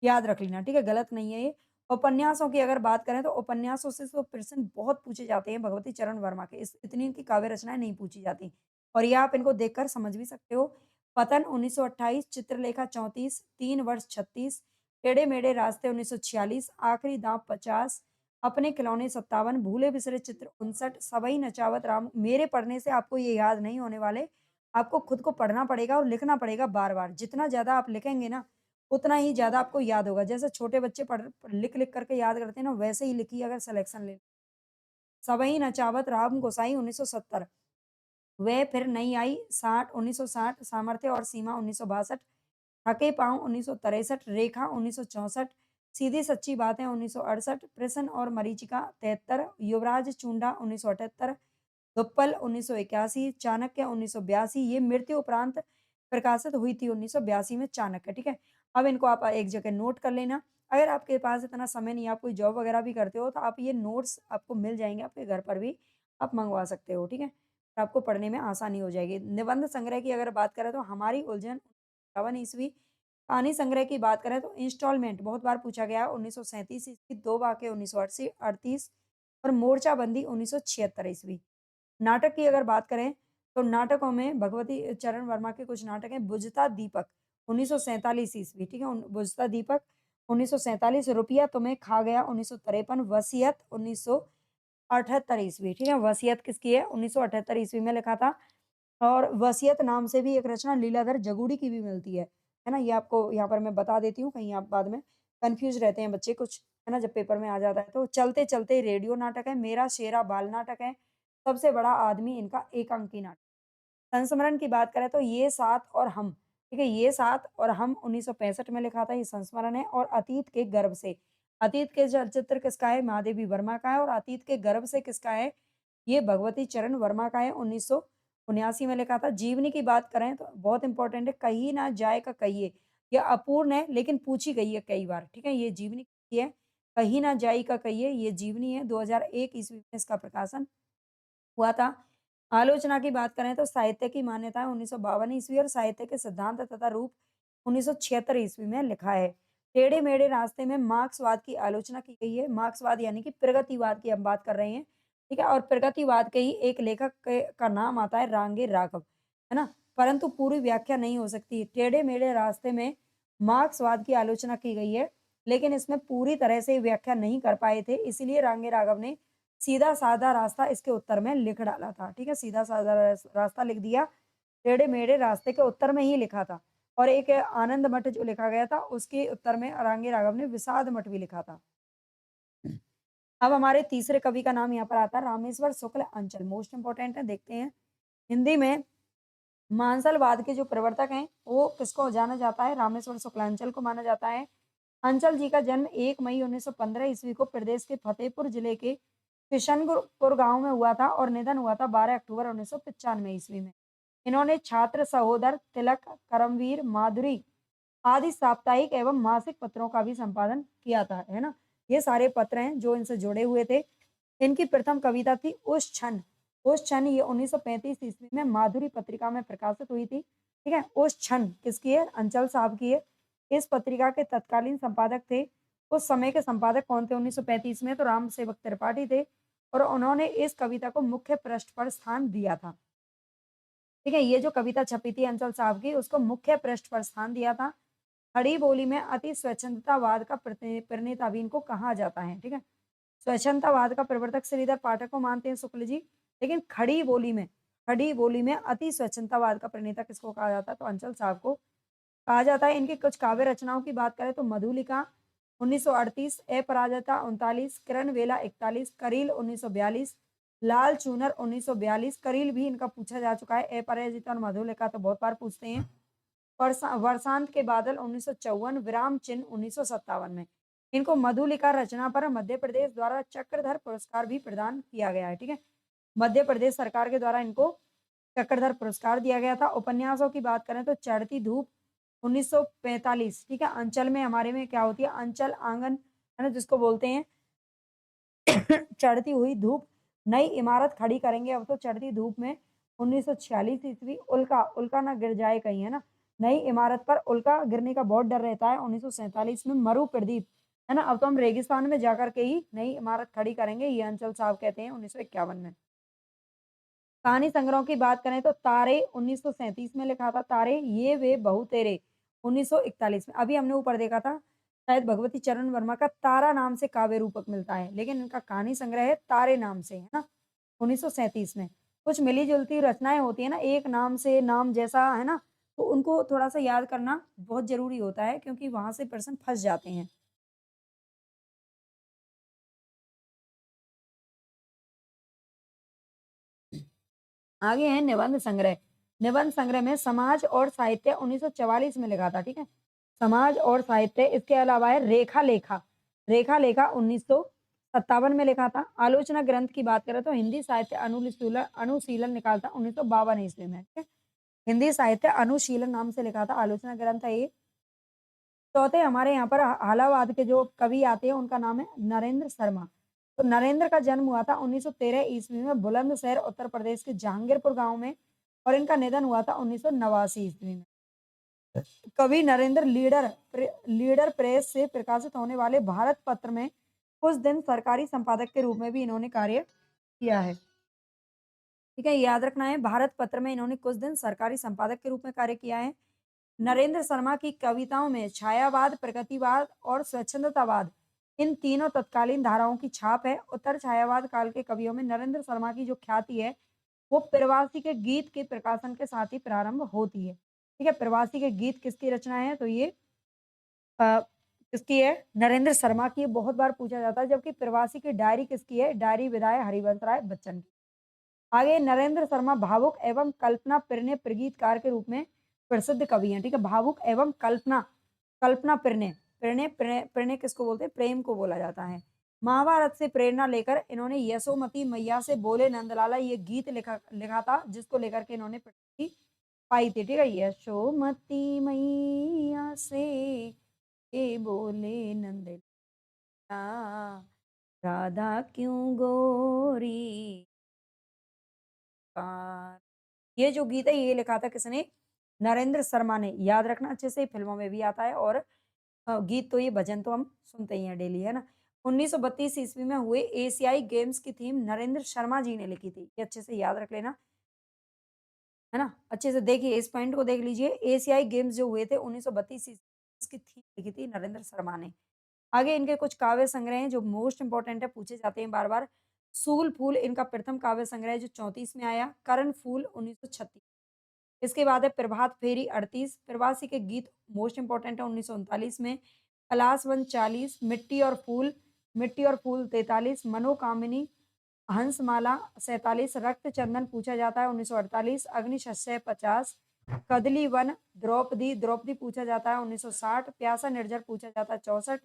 याद रख लेना, ठीक है? गलत नहीं है ये। उपन्यासों की अगर बात करें तो उपन्यासों से तो प्रश्न बहुत पूछे जाते हैं भगवती चरण वर्मा के। इस इतनी इनकी काव्य रचनाएँ नहीं पूछी जाती और ये आप इनको देखकर समझ भी सकते हो। पतन 1928, चित्रलेखा 34, 3 वर्ष 36, टेढ़े-मेढ़े रास्ते 1946, आखिरी दाँव 50, अपने खिलौने 57, भूले बिसरे चित्र 59, सबई नचावत राम मेरे पढ़ने से आपको ये याद नहीं होने वाले। आपको खुद को पढ़ना पड़ेगा और लिखना पड़ेगा बार-बार। जितना ज़्यादा आप लिखेंगे ना उतना ही ज़्यादा आपको याद होगा। जैसे छोटे बच्चे लिख-लिख करके याद करते हैं ना, वैसे ही लिखिए अगर सिलेक्शन ले सवई नचावत राम गोसाई 1970, वे फिर नहीं आई 60 1960, सामर्थ्य और सीमा 1962, थके पाँव 1963, रेखा 1964, सीधी सच्ची बातें 1968, प्रश्न और मरीचिका 73, युवराज चूंडा 1978, धुप्पल 1981, चाणक्य 1982, ये मृत्यु उपरांत प्रकाशित हुई थी 1982 में चाणक्य, ठीक है? अब इनको आप एक जगह नोट कर लेना। अगर आपके पास इतना समय नहीं है, आप कोई जॉब वगैरह भी करते हो, तो आप ये नोट्स आपको मिल जाएँगे, आपके घर पर भी आप मँगवा सकते हो, ठीक है? तो आपको पढ़ने में आसानी हो जाएगी। निबंध संग्रह की अगर बात करें तो हमारी उलझन 51 ईस्वी, कहानी संग्रह की बात करें तो इंस्टॉलमेंट बहुत बार पूछा गया है 1937 ईस्वी, 2 वाक़ये 1980 38 और मोर्चाबंदी 1976 ईस्वी। नाटक की अगर बात करें, तो नाटकों में भगवती चरण वर्मा के कुछ नाटक हैं, बुझता दीपक 1947 ईस्वी, ठीक है? बुझता दीपक 1947, रुपया तुम्हें खा गया 1953, वसीयत 1978 ईस्वी, ठीक है? वसीयत किसकी है? 1978 ईस्वी में लिखा था और वसीयत नाम से भी एक रचना लीलाधर जगूड़ी की भी मिलती है ना? ये आपको यहाँ पर मैं बता देती हूँ, कहीं आप बाद में कन्फ्यूज़ रहते हैं बच्चे कुछ, है ना? जब पेपर में आ जाता है तो चलते-चलते रेडियो नाटक है, मेरा शेरा बाल नाटक है, सबसे बड़ा आदमी इनका एकांकी नाटक। संस्मरण की बात करें तो ये साथ और हम, ठीक है? ये साथ और हम 1965 में लिखा था ये संस्मरण है और अतीत के गर्भ से। अतीत के चलचित्र किसका है? महादेवी वर्मा का है और अतीत के गर्भ से किसका है? ये भगवती चरण वर्मा का है, 1979 में लिखा था। जीवनी की बात करें तो बहुत इंपॉर्टेंट है, कहीं ना जाए का कहिए। ये अपूर्ण है लेकिन पूछी गई है कई बार, ठीक है? ये जीवनी की है, कहीं ना जाई का कहिए, ये जीवनी है, 2001 ईस्वी में इसका प्रकाशन हुआ था। आलोचना की बात करें तो साहित्य की मान्यता है 1952 ईस्वी और साहित्य के सिद्धांत तथा रूप 1976 ईस्वी में लिखा है। टेढ़े-मेढ़े रास्ते में मार्क्सवाद की आलोचना की गई है। मार्क्सवाद यानी कि प्रगतिवाद की हम बात कर रहे हैं, ठीक है? और प्रगतिवाद के ही एक लेखक का नाम आता है रांगे राघव, है ना? परंतु पूरी व्याख्या नहीं हो सकती। टेढ़े-मेढ़े रास्ते में मार्क्सवाद की आलोचना की गई है, लेकिन इसमें पूरी तरह से व्याख्या नहीं कर पाए थे, इसीलिए रांगे राघव ने सीधा-साधा रास्ता इसके उत्तर में लिख डाला था, ठीक है? सीधा-साधा रास्ता लिख दिया, टेढ़े-मेढ़े रास्ते के उत्तर में ही लिखा था और एक आनंद मठ जो लिखा गया था, उसके उत्तर में अरांगी राघव ने विषाद मठ भी लिखा था। अब हमारे तीसरे कवि का नाम यहाँ पर आता है रामेश्वर शुक्ल अंचल, मोस्ट इम्पोर्टेंट है, देखते हैं। हिंदी में मानसलवाद के जो प्रवर्तक हैं, वो किसको जाना जाता है? रामेश्वर शुक्लांचल को माना जाता है। अंचल जी का जन्म 1 मई 1915 ईस्वी को प्रदेश के फतेहपुर जिले के किशनपुर गाँव में हुआ था और निधन हुआ था 12 अक्टूबर 1995 ईस्वी में। इन्होंने छात्र सहोदर, तिलक, करमवीर, माधुरी आदि साप्ताहिक एवं मासिक पत्रों का भी संपादन किया था, है ना? ये सारे पत्र हैं जो इनसे जुड़े हुए थे। इनकी प्रथम कविता थी उस क्षण। उस क्षण ये 1935 ईस्वी में माधुरी पत्रिका में प्रकाशित हुई थी, ठीक है? उस क्षण किसकी है? अंचल साहब की है। इस पत्रिका के तत्कालीन संपादक थे। उस समय के संपादक कौन थे 1935 में? तो राम सेवक त्रिपाठी थे और उन्होंने इस कविता को मुख्य पृष्ठ पर स्थान दिया था। ठीक है? ये जो कविता छपी थी अंचल साहब की, उसको मुख्य पृष्ठ पर स्थान दिया था। खड़ी बोली में अति स्वच्छंदतावाद का प्रणेता भी इनको कहा जाता है, ठीक है? स्वच्छंदतावाद का प्रवर्तक श्रीधर पाठक को मानते हैं शुक्ल जी, लेकिन खड़ी बोली में अति स्वच्छंदतावाद का प्रणेता किसको कहा जाता है? तो अंचल साहब को कहा जाता है। इनकी कुछ काव्य रचनाओं की बात करें तो मधुलिका 1938, अपराजिता 39, किरण वेला 41, करील 1942, लाल चूनर 1942। करील भी इनका पूछा जा चुका है। अपराजिता और मधुलिका तो बहुत बार पूछते हैं। वर्षांत के बादल 1954, विराम चिन्ह 1957 में। इनको मधुलिका रचना पर मध्य प्रदेश द्वारा चक्रधर पुरस्कार भी प्रदान किया गया है, ठीक है? मध्य प्रदेश सरकार के द्वारा इनको चक्रधर पुरस्कार दिया गया था। उपन्यासों की बात करें तो चढ़ती धूप 1945, ठीक है? अंचल में हमारे में क्या होती है? अंचल आंगन, है ना, जिसको बोलते हैं चढ़ती हुई धूप, नई इमारत खड़ी करेंगे अब तो चढ़ती धूप में 1946 ईस्वी। उल्का, उल्का ना गिर जाए कहीं, है ना? नई इमारत पर उल्का गिरने का बहुत डर रहता है। 1947 में मरु प्रदीप, है ना? अब तो हम रेगिस्तान में जाकर के ही नई इमारत खड़ी करेंगे, ये अंचल साहब कहते हैं 1951 में। कहानी संग्रह की बात करें तो तारे 1937 में लिखा था। तारे ये वे बहू तेरे 1941 में। अभी हमने ऊपर देखा था, शायद भगवती चरण वर्मा का तारा नाम से काव्य रूपक मिलता है, लेकिन इनका कहानी संग्रह है तारे नाम से, है ना? 1937 में। कुछ मिली-जुलती रचनाएँ होती है ना, एक नाम से नाम जैसा, है ना? तो उनको थोड़ा-सा याद करना बहुत ज़रूरी होता है क्योंकि वहाँ से पर्सन फँस जाते हैं। आगे है निबंध संग्रह। निबंध संग्रह में समाज और साहित्य 1944 में लिखा था, ठीक है? समाज और साहित्य, इसके अलावा है रेखा लेखा। रेखा लेखा 1957 में लिखा था। आलोचना ग्रंथ की बात करें तो हिंदी साहित्य अनुशीलन निकाला था 1952 ईस्वी में, ठीक है? हिंदी साहित्य अनुशीलन नाम से लिखा था, आलोचना ग्रंथ है ये। चौथे हमारे यहाँ पर हालावाद के जो कवि आते हैं उनका नाम है नरेंद्र शर्मा। तो नरेंद्र का जन्म हुआ था 1913 ईस्वी में बुलंदशहर उत्तर प्रदेश के जहांगीरपुर गांव में और इनका निधन हुआ था 1989 ईस्वी में। कवि नरेंद्र लीडर प्रेस से प्रकाशित होने वाले भारत पत्र में कुछ दिन सरकारी संपादक के रूप में भी इन्होंने कार्य किया है। ठीक है, याद रखना है, भारत पत्र में इन्होंने कुछ दिन सरकारी संपादक के रूप में कार्य किया है। नरेंद्र शर्मा की कविताओं में छायावाद, प्रगतिवाद और स्वच्छंदतावाद, इन तीनों तत्कालीन धाराओं की छाप है। उत्तर छायावाद काल के कवियों में नरेंद्र शर्मा की जो ख्याति है, वो प्रवासी के गीत के प्रकाशन के साथ ही प्रारंभ होती है। ठीक है, प्रवासी के गीत किसकी रचना है? तो ये अ, किसकी है? नरेंद्र शर्मा की। ये बहुत बार पूछा जाता है। जबकि प्रवासी की डायरी किसकी है? डायरी विदाय हरिवंश राय बच्चन की। आगे नरेंद्र शर्मा भावुक एवं कल्पना प्रणय प्रगीतकार के रूप में प्रसिद्ध कवि हैं। ठीक है, भावुक एवं कल्पना, कल्पना प्रणय, प्रणय प्रणय प्रणय किसको बोलते हैं? प्रेम को बोला जाता है। महाभारत से प्रेरणा लेकर इन्होंने यशोमती मैया से बोले नंदलाला ये गीत लिखा लिखा था, जिसको लेकर के इन्होंने प्रसिद्धि पाई थी। ठीक है, यशोमती मैया से ये बोले नंदलाला, राधा क्यों गोरी कार। ये जो गीत है ये लिखा था किसने? नरेंद्र शर्मा ने। याद रखना अच्छे से, फिल्मों में भी आता है और गीत तो ये भजन तो हम सुनते ही हैं डेली, है ना? 1932 ईस्वी में हुए एशियाई गेम्स की थीम नरेंद्र शर्मा जी ने लिखी थी। ये अच्छे से याद रख लेना, है ना? अच्छे से देखिए, इस पॉइंट को देख लीजिए। एशियाई गेम्स जो हुए थे 1932 ईस्वी, इसकी थीम लिखी थी नरेंद्र शर्मा ने। आगे इनके कुछ काव्य संग्रह हैं जो मोस्ट इंपोर्टेंट है, पूछे जाते हैं बार-बार। सूल फूल इनका प्रथम काव्य संग्रह है जो 34 में आया। कर्ण फूल 1936। इसके बाद है प्रभात फेरी 38, प्रवासी के गीत मोस्ट इंपोर्टेंट है 1939 में। पलाशवन 40, मिट्टी और फूल 43, मनोकामिनी हंसमाला 47, रक्त चंदन पूछा जाता है 1948, अग्निशस्य 50, कदली वन द्रौपदी द्रौपदी पूछा जाता है 1960, प्यासा निर्जर पूछा जाता है 64,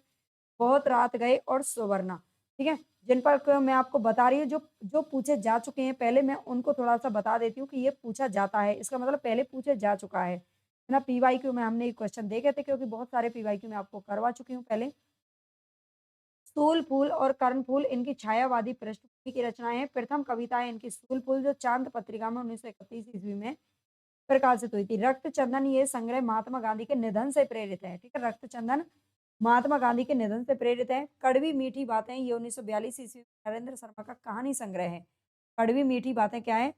बहुत रात गए और सुवर्णा। ठीक है, जिन पर मैं आपको बता रही हूँ जो जो पूछे जा चुके हैं, पहले मैं उनको थोड़ा सा बता देती हूँ कि ये पूछा जाता है, इसका मतलब पहले पूछे जा चुका है। है ना? पीवाईक्यू में हमने ये क्वेश्चन देखे थे क्योंकि बहुत सारे पीवाईक्यू मैं आपको करवा चुकी हूँ पहले। स्थूल फूल और कर्णफूल इनकी छायावादी पृष्ठभूमि की रचनाएँ हैं। प्रथम कविता है इनकी स्थूल फूल जो चांद पत्रिका में 1931 ईस्वी में प्रकाशित हुई थी। रक्तचंदन ये संग्रह महात्मा गांधी के निधन से प्रेरित है, ठीक है? रक्तचंदन महात्मा गांधी के निधन से प्रेरित है। कड़वी मीठी बातें ये 1942 ईस्वी में नरेंद्र शर्मा का कहानी संग्रह है। कड़वी मीठी बातें क्या है?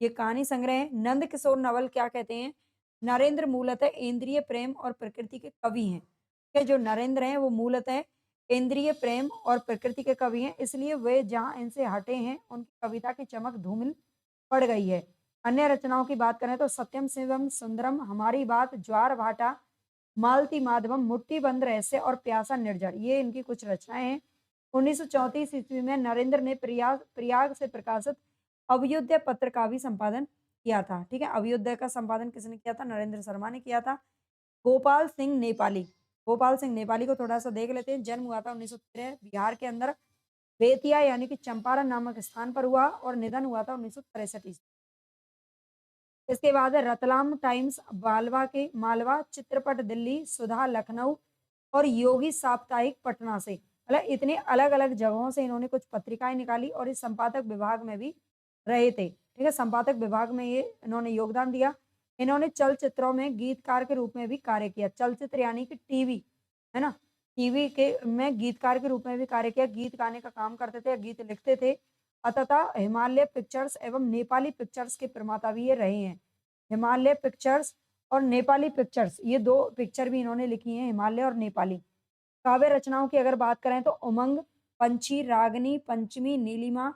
ये कहानी संग्रह है। नंद किशोर नवल क्या कहते हैं? नरेंद्र मूलतः इंद्रिय प्रेम और प्रकृति के कवि हैं। ये जो नरेंद्र हैं वो मूलतः इंद्रिय प्रेम और प्रकृति के कवि हैं, इसलिए वे जहाँ इनसे हटे हैं, उनकी कविता की चमक धूमिल पड़ गई है। अन्य रचनाओं की बात करें तो सत्यम शिवम सुंदरम, हमारी बात, ज्वार भाटा, मालती माधवम, मुट्ठी बंद रहस्य और प्यासा निर्जर, ये इनकी कुछ रचनाएं हैं। 1934 ईस्वी में नरेंद्र ने प्रयाग प्रयाग से प्रकाशित अभ्युदय पत्र का भी संपादन किया था। ठीक है, अभ्युदय का संपादन किसने किया था? नरेंद्र शर्मा ने किया था। गोपाल सिंह नेपाली, गोपाल सिंह नेपाली को थोड़ा सा देख लेते हैं। जन्म हुआ था 1913 बिहार के अंदर बेतिया यानी कि चंपारण नामक स्थान पर हुआ और निधन हुआ था 1963 ईस्वी। इसके बाद है रतलाम टाइम्स बालवा के मालवा, चित्रपट दिल्ली, सुधा लखनऊ और योगी साप्ताहिक पटना से। मतलब इतने अलग-अलग जगहों से इन्होंने कुछ पत्रिकाएँ निकाली और इस संपादक विभाग में भी रहे थे। ठीक है, संपादक विभाग में ये इन्होंने योगदान दिया। इन्होंने चलचित्रों में गीतकार के रूप में भी कार्य किया। चलचित्र यानी कि टीवी, है ना? टीवी के में गीतकार के रूप में भी कार्य किया। गीत गाने का काम करते थे, गीत लिखते थे। अतः हिमालय पिक्चर्स एवं नेपाली पिक्चर्स के प्रमाता भी ये रहे हैं। हिमालय पिक्चर्स और नेपाली पिक्चर्स ये 2 पिक्चर भी इन्होंने लिखी हैं, हिमालय और नेपाली। काव्य रचनाओं की अगर बात करें तो उमंग, पंछी, रागिनी, पंचमी, नीलिमा,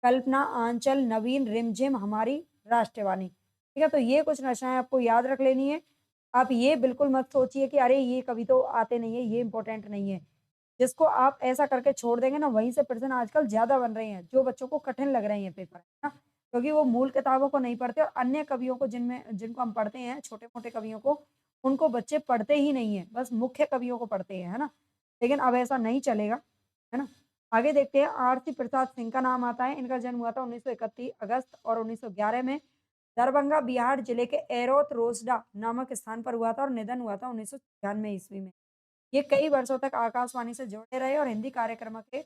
कल्पना, आंचल, नवीन, रिमझिम, हमारी राष्ट्रवाणी। ठीक है, तो ये कुछ रचनाएँ आपको याद रख लेनी है। आप ये बिल्कुल मत सोचिए कि अरे ये कवि तो आते नहीं है, ये इम्पोर्टेंट नहीं है। जिसको आप ऐसा करके छोड़ देंगे ना, वहीं से प्रश्न आजकल ज़्यादा बन रहे हैं, जो बच्चों को कठिन लग रहे हैं पेपर, है ना? क्योंकि वो मूल किताबों को नहीं पढ़ते और अन्य कवियों को जिनको हम पढ़ते हैं, छोटे-मोटे कवियों को, उनको बच्चे पढ़ते ही नहीं हैं, बस मुख्य कवियों को पढ़ते हैं, है ना? लेकिन अब ऐसा नहीं चलेगा, है ना? आगे देखते हैं आरती प्रसाद सिंह का नाम आता है, इनका जन्म हुआ था 1931 अगस्त और 1911 में दरभंगा, बिहार जिले के एरोत रोसडा नामक स्थान पर हुआ था और निधन हुआ था 1996 ईस्वी में। ये कई वर्षों तक आकाशवाणी से जुड़े रहे और हिंदी कार्यक्रमों के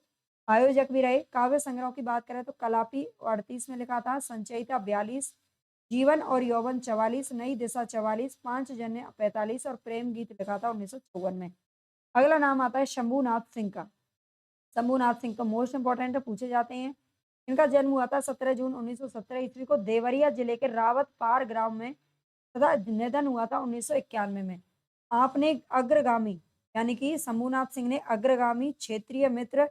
आयोजक भी रहे। काव्य संग्रहों की बात करें तो कलापी 38 में लिखा था, संचयिता 42, जीवन और यौवन 44, नई दिशा 44, पांच जन्य 45 और प्रेम गीत लिखा था 1954 में। अगला नाम आता है शंभूनाथ सिंह का। शंभूनाथ सिंह तो मोस्ट इंपोर्टेंट है, पूछे जाते हैं। इनका जन्म हुआ था 17 जून 1917 ईस्वी को देवरिया जिले के रावतपार ग्राम में तथा निधन हुआ था 1991 में। आपने अग्रगामी यानी कि शंभूनाथ सिंह ने अग्रगामी, क्षेत्रीय मित्र,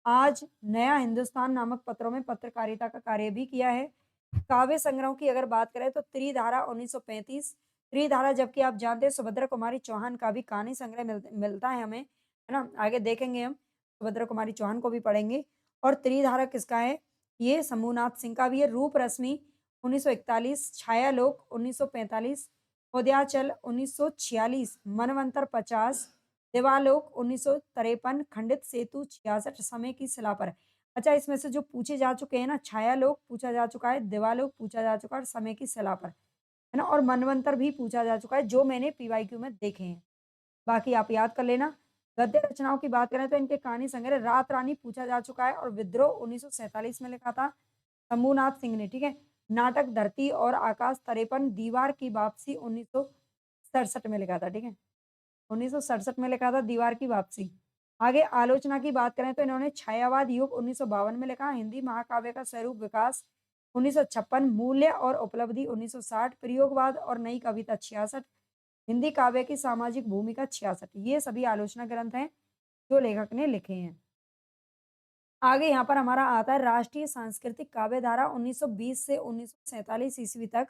आज, नया हिंदुस्तान नामक पत्रों में पत्रकारिता का कार्य भी किया है। काव्य संग्रहों की अगर बात करें तो त्रिधारा 1935, त्रिधारा जबकि आप जानते हैं सुभद्रा कुमारी चौहान का भी कहानी संग्रह मिलता है हमें, है ना? आगे देखेंगे हम, सुभद्रा कुमारी चौहान को भी पढ़ेंगे। और त्रिधारा किसका है? ये शंभूनाथ सिंह का भी है। रूप रश्मि 1941, छायालोक 1945, उदयाचल 1946, मनवंतर 50, दिवालोक 1953, खंडित सेतु 66, समय की शिला पर। अच्छा, इसमें से जो पूछे जा चुके हैं ना, छायालोक पूछा जा चुका है, दिवालोक पूछा जा चुका है और समय की शिला पर, है ना? और मनवंतर भी पूछा जा चुका है, जो मैंने पीवाईक्यू में देखे हैं। बाकी आप याद कर लेना। गद्य रचनाओं की बात करें तो इनके कहानी संग्रह रात रानी पूछा जा चुका है और विद्रोह 1947 में लिखा था शंभूनाथ सिंह ने, ठीक है? नाटक धरती और आकाश 53, दीवार की वापसी 1967 में लिखा था, ठीक है? 1967 में लिखा था दीवार की वापसी। आगे आलोचना की बात करें तो इन्होंने छायावाद युग 1952 में लिखा, हिंदी महाकाव्य का स्वरूप विकास 1956, मूल्य और उपलब्धि 1960, प्रयोगवाद और नई कविता 66, हिंदी काव्य की सामाजिक भूमिका 66। ये सभी आलोचना ग्रंथ हैं जो लेखक ने लिखे हैं। आगे यहाँ पर हमारा आता है राष्ट्रीय सांस्कृतिक काव्य धारा 1920 से 1947 ईस्वी तक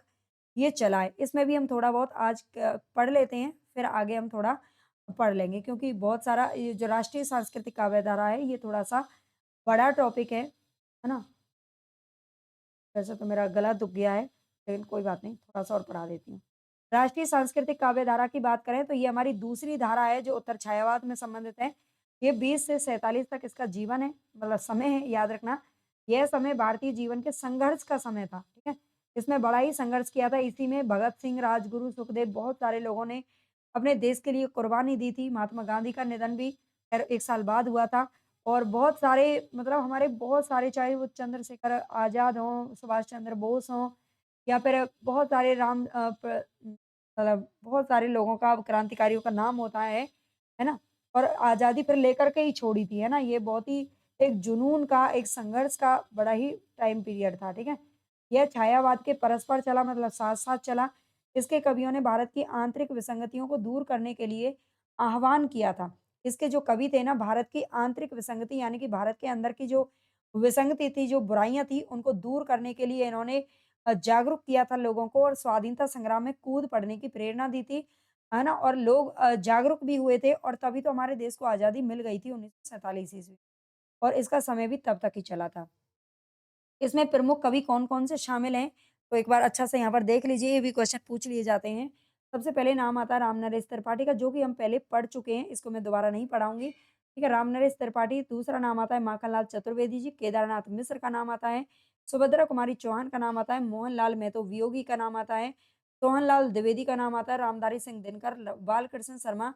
ये चला है। इसमें भी हम थोड़ा बहुत आज पढ़ लेते हैं, फिर आगे हम थोड़ा पढ़ लेंगे क्योंकि बहुत सारा ये जो राष्ट्रीय सांस्कृतिक काव्य धारा है ये थोड़ा सा बड़ा टॉपिक है ना? वैसे तो मेरा गला दुख गया है, लेकिन कोई बात नहीं, थोड़ा सा और पढ़ा देती हूँ। राष्ट्रीय सांस्कृतिक काव्य धारा की बात करें तो ये हमारी दूसरी धारा है जो उत्तर छायावाद में संबंधित है। ये 20 से 47 तक इसका जीवन है, मतलब समय है, याद रखना। यह समय भारतीय जीवन के संघर्ष का समय था, ठीक है? इसमें बड़ा ही संघर्ष किया था। इसी में भगत सिंह, राजगुरु, सुखदेव बहुत सारे लोगों ने अपने देश के लिए कुर्बानी दी थी। महात्मा गांधी का निधन भी खैर 1 साल बाद हुआ था और बहुत सारे मतलब हमारे बहुत सारे चाहे वो चंद्रशेखर आज़ाद हों, सुभाष चंद्र बोस हों या फिर बहुत सारे मतलब बहुत सारे लोगों का क्रांतिकारियों का नाम होता है ना? और आज़ादी फिर लेकर के ही छोड़ी थी, है ना? ये बहुत ही एक जुनून का, एक संघर्ष का बड़ा ही टाइम पीरियड था, ठीक है? यह छायावाद के परस्पर चला मतलब साथ-साथ चला। इसके कवियों ने भारत की आंतरिक विसंगतियों को दूर करने के लिए आह्वान किया था। इसके जो कवि थे ना भारत की आंतरिक विसंगति यानी कि भारत के अंदर की जो विसंगति थी, जो बुराइयाँ थी, उनको दूर करने के लिए इन्होंने जागरूक किया था लोगों को और स्वाधीनता संग्राम में कूद पड़ने की प्रेरणा दी थी, है ना? और लोग जागरूक भी हुए थे और तभी तो हमारे देश को आज़ादी मिल गई थी 1947 ईस्वी और इसका समय भी तब तक ही चला था। इसमें प्रमुख कवि कौन-कौन से शामिल हैं? तो एक बार अच्छा से यहाँ पर देख लीजिए, ये भी क्वेश्चन पूछ लिए जाते हैं। सबसे पहले नाम आता है रामनरेश त्रिपाठी का, जो कि हम पहले पढ़ चुके हैं, इसको मैं दोबारा नहीं पढ़ाऊँगी। ठीक है, रामनरेश त्रिपाठी, दूसरा नाम आता है माखनलाल चतुर्वेदी जी, केदारनाथ मिश्र का नाम आता है, सुभद्रा कुमारी चौहान का नाम आता है, मोहनलाल मेहतो वियोगी का नाम आता है, सोहनलाल द्विवेदी का नाम आता है, रामधारी सिंह दिनकर, बालकृष्ण शर्मा,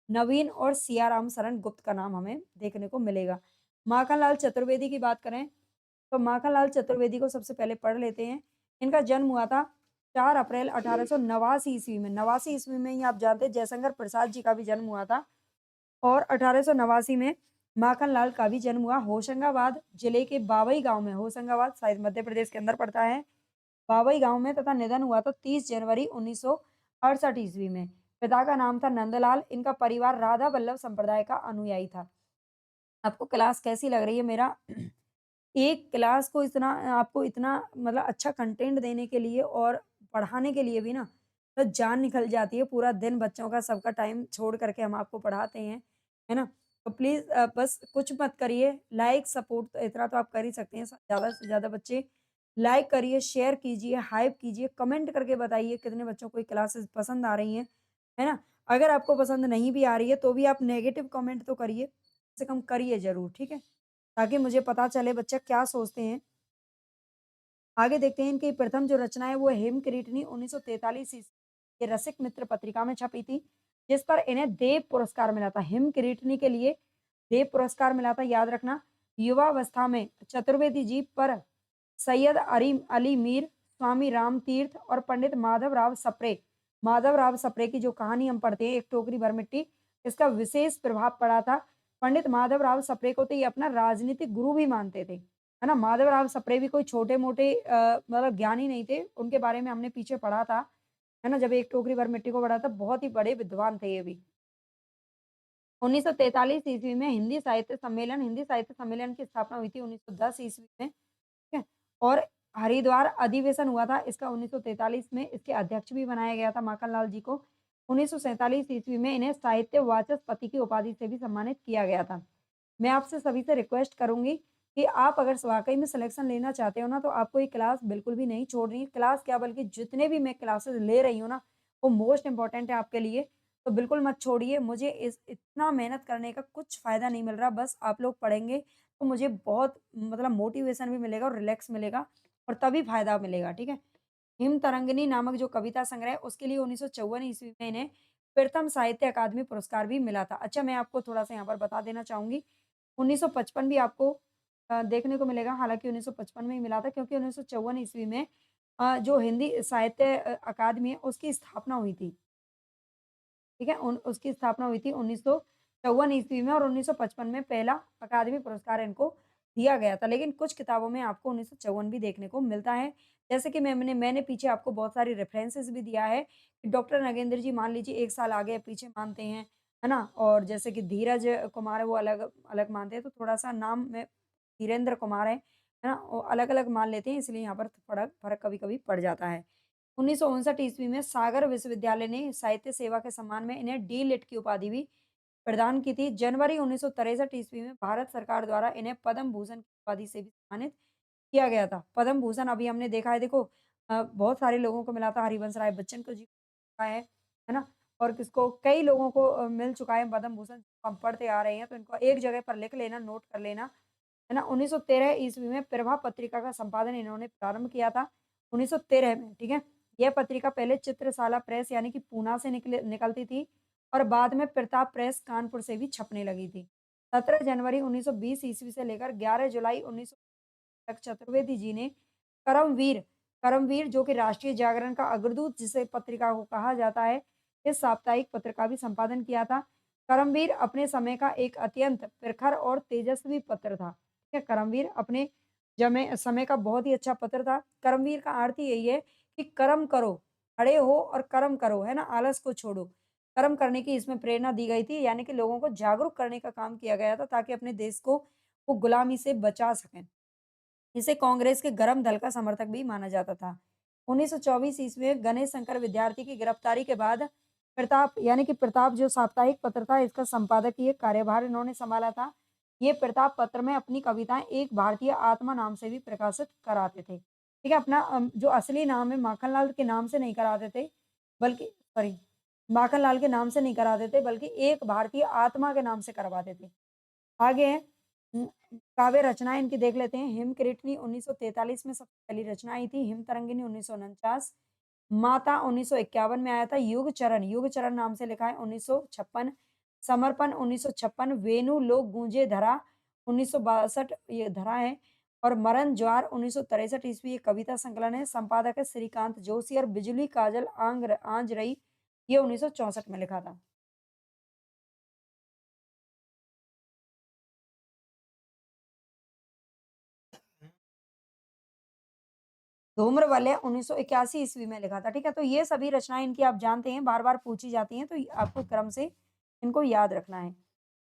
नवीन और सियाराम शरण गुप्त का नाम हमें देखने को मिलेगा। माखनलाल चतुर्वेदी की बात करें तो माखनलाल चतुर्वेदी को सबसे पहले पढ़ लेते हैं। इनका जन्म हुआ था 4 अप्रैल 1889 ईस्वी में। 89 ईस्वी में ही आप जानते हैं जयशंकर प्रसाद जी का भी जन्म हुआ था और 1889 में माखनलाल का भी जन्म हुआ होशंगाबाद जिले के बावई गाँव में। होशंगाबाद शायद मध्य प्रदेश के अंदर पड़ता है। बावई गाँव में तथा निधन हुआ था 30 जनवरी 1968 ईस्वी में। पिता का नाम था नंदलाल। इनका परिवार राधा वल्लभ संप्रदाय का अनुयायी था। आपको क्लास कैसी लग रही है मेरा? एक क्लास को इतना आपको इतना मतलब अच्छा कंटेंट देने के लिए और पढ़ाने के लिए भी ना तो जान निकल जाती है। पूरा दिन बच्चों का सबका टाइम छोड़ करके हम आपको पढ़ाते हैं, है ना? तो प्लीज़ बस कुछ मत करिए, लाइक सपोर्ट तो इतना तो आप कर ही सकते हैं। ज़्यादा से ज़्यादा बच्चे लाइक करिए, शेयर कीजिए, हाइप कीजिए, कमेंट करके बताइए कितने बच्चों को ये क्लासेस पसंद आ रही हैं, है ना? अगर आपको पसंद नहीं भी आ रही है तो भी आप नेगेटिव कमेंट तो करिए, कम से कम करिए ज़रूर, ठीक है? ताकि मुझे पता चले बच्चा क्या सोचते हैं। आगे देखते हैं इनकी प्रथम जो रचना है वो है हेमकृतनी 1943 ईस्वी ये रसिक मित्र पत्रिका में छपी थी, जिस पर इन्हें देव पुरस्कार मिला था। हेमकृतनी के लिए देव पुरस्कार मिला था, याद रखना। युवावस्था में चतुर्वेदी जी पर सैयद अली मीर, स्वामी राम तीर्थ और पंडित माधवराव सप्रे की जो कहानी हम पढ़ते हैं, एक टोकरी भर मिट्टी, इसका विशेष प्रभाव पड़ा था। पंडित माधवराव सप्रे को तो ये अपना राजनीतिक गुरु भी मानते थे। है ना? माधवराव सप्रे भी कोई छोटे-मोटे मतलब ज्ञानी नहीं थे, उनके बारे में हमने पीछे पढ़ा था, है ना? जब एक टोकरी भर मिट्टी को पढ़ा था, बहुत ही बड़े विद्वान थे ये भी। 1943 ईस्वी में हिंदी साहित्य सम्मेलन की स्थापना हुई थी 1910 ईस्वी में, ठीक है? और हरिद्वार अधिवेशन हुआ था इसका 1943 में, इसके अध्यक्ष भी बनाया गया था माखनलाल जी को। 1947 ईस्वी में इन्हें साहित्य वाचस्पति की उपाधि से भी सम्मानित किया गया था। मैं आपसे सभी से रिक्वेस्ट करूँगी कि आप अगर वाक़ई में सिलेक्शन लेना चाहते हो ना, तो आपको ये क्लास बिल्कुल भी नहीं छोड़नी है। क्लास क्या बल्कि जितने भी मैं क्लासेस ले रही हूँ ना, वो मोस्ट इम्पोर्टेंट है आपके लिए। तो बिल्कुल मत छोड़िए। मुझे इस इतना मेहनत करने का कुछ फ़ायदा नहीं मिल रहा। बस आप लोग पढ़ेंगे, तो मुझे बहुत मतलब मोटिवेशन भी मिलेगा और रिलैक्स मिलेगा और तभी फ़ायदा मिलेगा, ठीक है? हिम तरंगिनी नामक जो कविता संग्रह है, उसके लिए 1954 ईस्वी में इन्हें प्रथम साहित्य अकादमी पुरस्कार भी मिला था। अच्छा, मैं आपको थोड़ा-सा यहाँ पर बता देना चाहूँगी 1955 भी आपको देखने को मिलेगा, हालाँकि 1955 में ही मिला था क्योंकि 1954 ईस्वी में जो हिंदी साहित्य अकादमी है, उसकी स्थापना हुई थी, ठीक है? उन उसकी स्थापना हुई थी 1954 ईस्वी में और 1955 में पहला अकादमी पुरस्कार इनको दिया गया था। लेकिन कुछ किताबों में आपको 1954 भी देखने को मिलता है। जैसे कि मैंने पीछे आपको बहुत सारी रेफ़रेंसेस भी दिया है कि डॉक्टर नगेंद्र जी मान लीजिए 1 साल आगे या पीछे मानते हैं, है ना? और जैसे कि धीरज कुमार है वो अलग अलग मानते हैं, तो थोड़ा-सा नाम में धीरेंद्र कुमार है ना? वो अलग-अलग मान लेते हैं इसलिए यहाँ पर फ़र्क फ़र्क कभी-कभी पड़ जाता है। 1959 ईस्वी में सागर विश्वविद्यालय ने साहित्य सेवा के सम्मान में इन्हें डी.लिट की उपाधि भी प्रदान की थी। जनवरी 1963 ईस्वी में भारत सरकार द्वारा इन्हें पद्म भूषण की उपाधि से भी सम्मानित किया गया था। पद्म भूषण अभी हमने देखा है देखो बहुत सारे लोगों को मिला था, हरिवंश राय बच्चन को जी को है ना? और किसको कई लोगों को मिल चुका है पद्म भूषण हम पढ़ते आ रहे हैं, तो इनको एक जगह पर लिख लेना, नोट कर लेना, है ना? 1913 ईस्वी में प्रभा पत्रिका का संपादन इन्होंने प्रारंभ किया था। 1913 में, ठीक है? यह पत्रिका पहले चित्रशाला प्रेस यानी कि पूना से निकलती थी और बाद में प्रताप प्रेस कानपुर से भी छपने लगी थी। 17 जनवरी 1920 ईस्वी से लेकर 11 जुलाई 19 तक चतुर्वेदी जी ने करमवीर करमवीर जो कि राष्ट्रीय जागरण का अग्रदूत जिसे पत्रिका को कहा जाता है, इस साप्ताहिक पत्र का भी संपादन किया था। करमवीर अपने समय का एक अत्यंत प्रखर और तेजस्वी पत्र था। ठीक है? करमवीर अपने समय का बहुत ही अच्छा पत्र था। कर्मवीर का अर्थ ही यही है कि कर्म करो, खड़े हो और कर्म करो, है ना? आलस को छोड़ो। कर्म करने की इसमें प्रेरणा दी गई थी, यानी कि लोगों को जागरूक करने का काम किया गया था ताकि अपने देश को वो गुलामी से बचा सकें। इसे कांग्रेस के गरम दल का समर्थक भी माना जाता था। 1924 ईस्वी में गणेश शंकर विद्यार्थी की गिरफ्तारी के बाद प्रताप यानी कि प्रताप जो साप्ताहिक पत्र था इसका संपादकीय कार्यभार इन्होंने संभाला था। ये प्रताप पत्र में अपनी कविताएं एक भारतीय आत्मा नाम से भी प्रकाशित कराते थे। ठीक है? अपना जो असली नाम है माखनलाल के नाम से नहीं कराते थे, बल्कि सॉरी माखनलाल के नाम से नहीं कराते थे बल्कि एक भारतीय आत्मा के नाम से करवाते थे। आगे है काव्य रचनाएँ इनकी देख लेते हैं। हिमकृष्णी 1943 में सबसे पहली रचना आई थी। हिमतरंगिनी 1949, माता 1951 में आया था। युग चरण नाम से लिखा है 1956, समर्पण 1956, वेणु लोक गूंजे धरा 1962 ये धरा है और मरण ज्वार 1963 ईस्वी ये कविता संकलन है। संपादक है श्रीकांत जोशी और बिजली काजल आंज रही ये 1964 में लिखा था। धूम्रवलय 1981 ईस्वी में लिखा था, ठीक है? तो ये सभी रचनाएँ इनकी आप जानते हैं, बार-बार पूछी जाती हैं, तो आपको क्रम से इनको याद रखना है।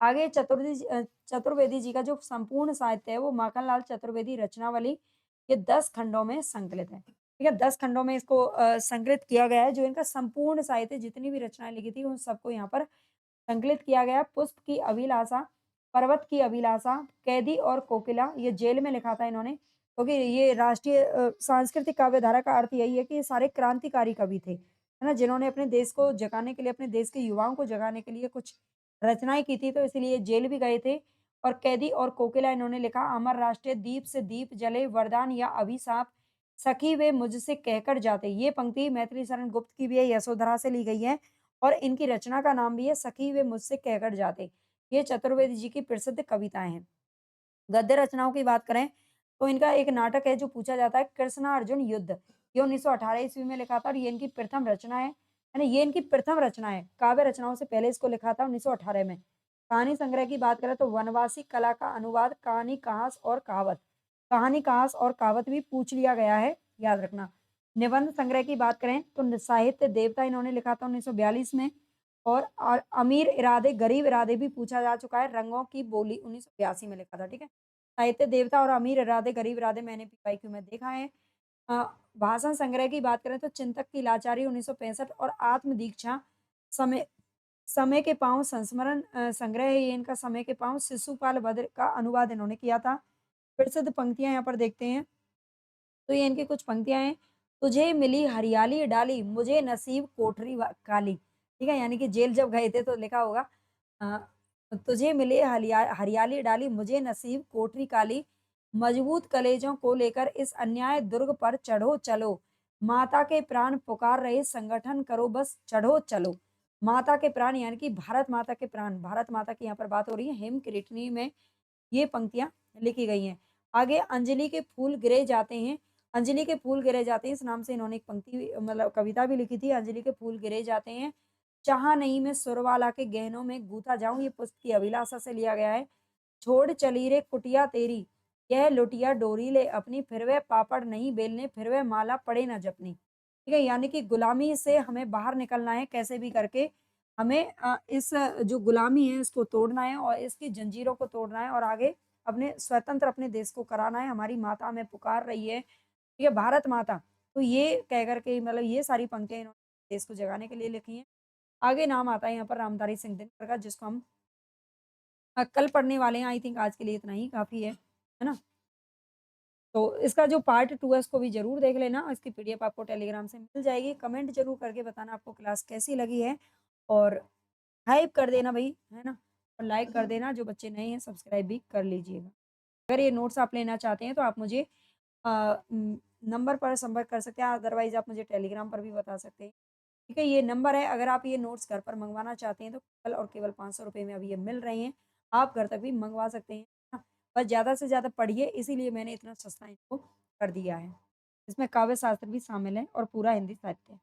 आगे चतुर्वेदी जी का जो संपूर्ण साहित्य है, वो माखनलाल चतुर्वेदी रचनावली ये 10 खंडों में संकलित है, ठीक है? 10 खंडों में इसको संकलित किया गया है, जो इनका संपूर्ण साहित्य जितनी भी रचनाएँ लिखी थी, उन सबको यहाँ पर संकलित किया गया। पुष्प की अभिलाषा, पर्वत की अभिलाषा, कैदी और कोकिला ये जेल में लिखा था इन्होंने, क्योंकि ये राष्ट्रीय सांस्कृतिक काव्य धारा का अर्थ यही है कि ये सारे क्रांतिकारी कवि थे, है ना? जिन्होंने अपने देश को जगाने के लिए, अपने देश के युवाओं को जगाने के लिए कुछ रचनाएँ की थी, तो इसीलिए जेल भी गए थे। और कैदी और कोकिला इन्होंने लिखा, अमर राष्ट्रीय दीप से दीप जले, वरदान या अभिशाप, सखी वे मुझसे कहकर जाते। ये पंक्ति मैथिली शरण गुप्त की भी है, यशोधरा से ली गई है और इनकी रचना का नाम भी है सखी वे मुझसे कहकर जाते। ये चतुर्वेदी जी की प्रसिद्ध कविताएँ हैं। गद्य रचनाओं की बात करें, तो इनका एक नाटक है जो पूछा जाता है कृष्ण-अर्जुन युद्ध। ये 1918 ईस्वी में लिखा था और ये इनकी प्रथम रचना है ना? ये इनकी प्रथम रचना है। काव्य रचनाओं से पहले इसको लिखा था 1918 में। कहानी संग्रह की बात करें तो वनवासी कला का अनुवाद, कहानी, कहास और कहावत। कहानी, कहास और कहावत भी पूछ लिया गया है, याद रखना। निबंध संग्रह की बात करें तो साहित्य देवता इन्होंने लिखा था 1942 में और अमीर इरादे, गरीब इरादे भी पूछा जा चुका है। रंगों की बोली 1982 में लिखा था, ठीक है? साहित्य देवता और अमीर इरादे, गरीब इरादे मैंने पीवाईक्यू में देखा है। अ, भाषण संग्रह की बात करें तो चिंतक की लाचारी 1965 और आत्म दीक्षा, समय समय के पाँव संस्मरण संग्रह है ये इनका समय के पाँव, शिशुपाल वध का अनुवाद इन्होंने किया था। प्रसिद्ध पंक्तियाँ यहाँ पर देखते हैं, तो ये इनकी कुछ पंक्तियाँ हैं। तुझे मिली हरियाली डाली, मुझे नसीब कोठरी काली। ठीक है? यानी कि जेल जब गए थे तो लिखा होगा अ, तुझे मिले हरियाली डाली, मुझे नसीब कोठरी काली, मजबूत कलेजों को लेकर इस अन्याय दुर्ग पर चढ़ो चलो, माता के प्राण पुकार रहे संगठन करो बस चढ़ो चलो। माता के प्राण यानी कि भारत माता के प्राण, भारत माता की यहाँ पर बात हो रही है, हिमकृष्णी में ये पंक्तियाँ लिखी गई हैं। आगे अंजलि के फूल गिरे जाते हैं, अंजलि के फूल गिरे जाते हैं, इस नाम से इन्होंने एक पंक्ति मतलब कविता भी लिखी थी, अंजलि के फूल गिरे जाते हैं। चाहा नहीं मैं सुरवाला के गहनों में गूँथा जाऊँ, ये पुष्प की अभिलाषा से लिया गया है। छोड़ चली रे कुटिया तेरी, यह लुटिया डोरी ले अपनी, फिर वह पापड़ नहीं बेलने, फिर वह माला पड़े ना जपनी। ठीक है? यानी कि गुलामी से हमें बाहर निकलना है कैसे भी करके। हमें इस जो गुलामी है इसको तोड़ना है और इसकी जंजीरों को तोड़ना है और आगे अपने स्वतंत्र अपने देश को कराना है। हमारी माता हमें पुकार रही है, ठीक है? भारत माता। तो ये कह कर के मतलब ये सारी पंक्तियाँ इन्होंने देश को जगाने के लिए लिखी हैं। आगे नाम आता है यहाँ पर रामधारी सिंह दिनकर का जिसको हम कल पढ़ने वाले हैं। आई थिंक आज के लिए इतना ही काफ़ी है ना? तो इसका जो पार्ट 2 है उसको भी ज़रूर देख लेना। इसकी पीडीएफ आपको टेलीग्राम से मिल जाएगी। कमेंट ज़रूर करके बताना आपको क्लास कैसी लगी है और हाइप कर देना भई, है ना? और लाइक कर देना, जो बच्चे नए हैं सब्सक्राइब भी कर लीजिएगा। अगर ये नोट्स आप लेना चाहते हैं तो आप मुझे अ, उम नंबर पर संपर्क कर सकते हैं, अदरवाइज़ आप मुझे टेलीग्राम पर भी बता सकते हैं। ठीक है, ये नंबर है, अगर आप ये नोट्स घर पर मँगवाना चाहते हैं तो केवल और केवल ₹500 में अभी ये मिल रहे हैं। आप घर तक भी मँगवा सकते हैं, है ना? बस ज़्यादा से ज़्यादा पढ़िए, इसीलिए मैंने इतना सस्ता इनको कर दिया है। इसमें काव्य शास्त्र भी शामिल है और पूरा हिंदी साहित्य।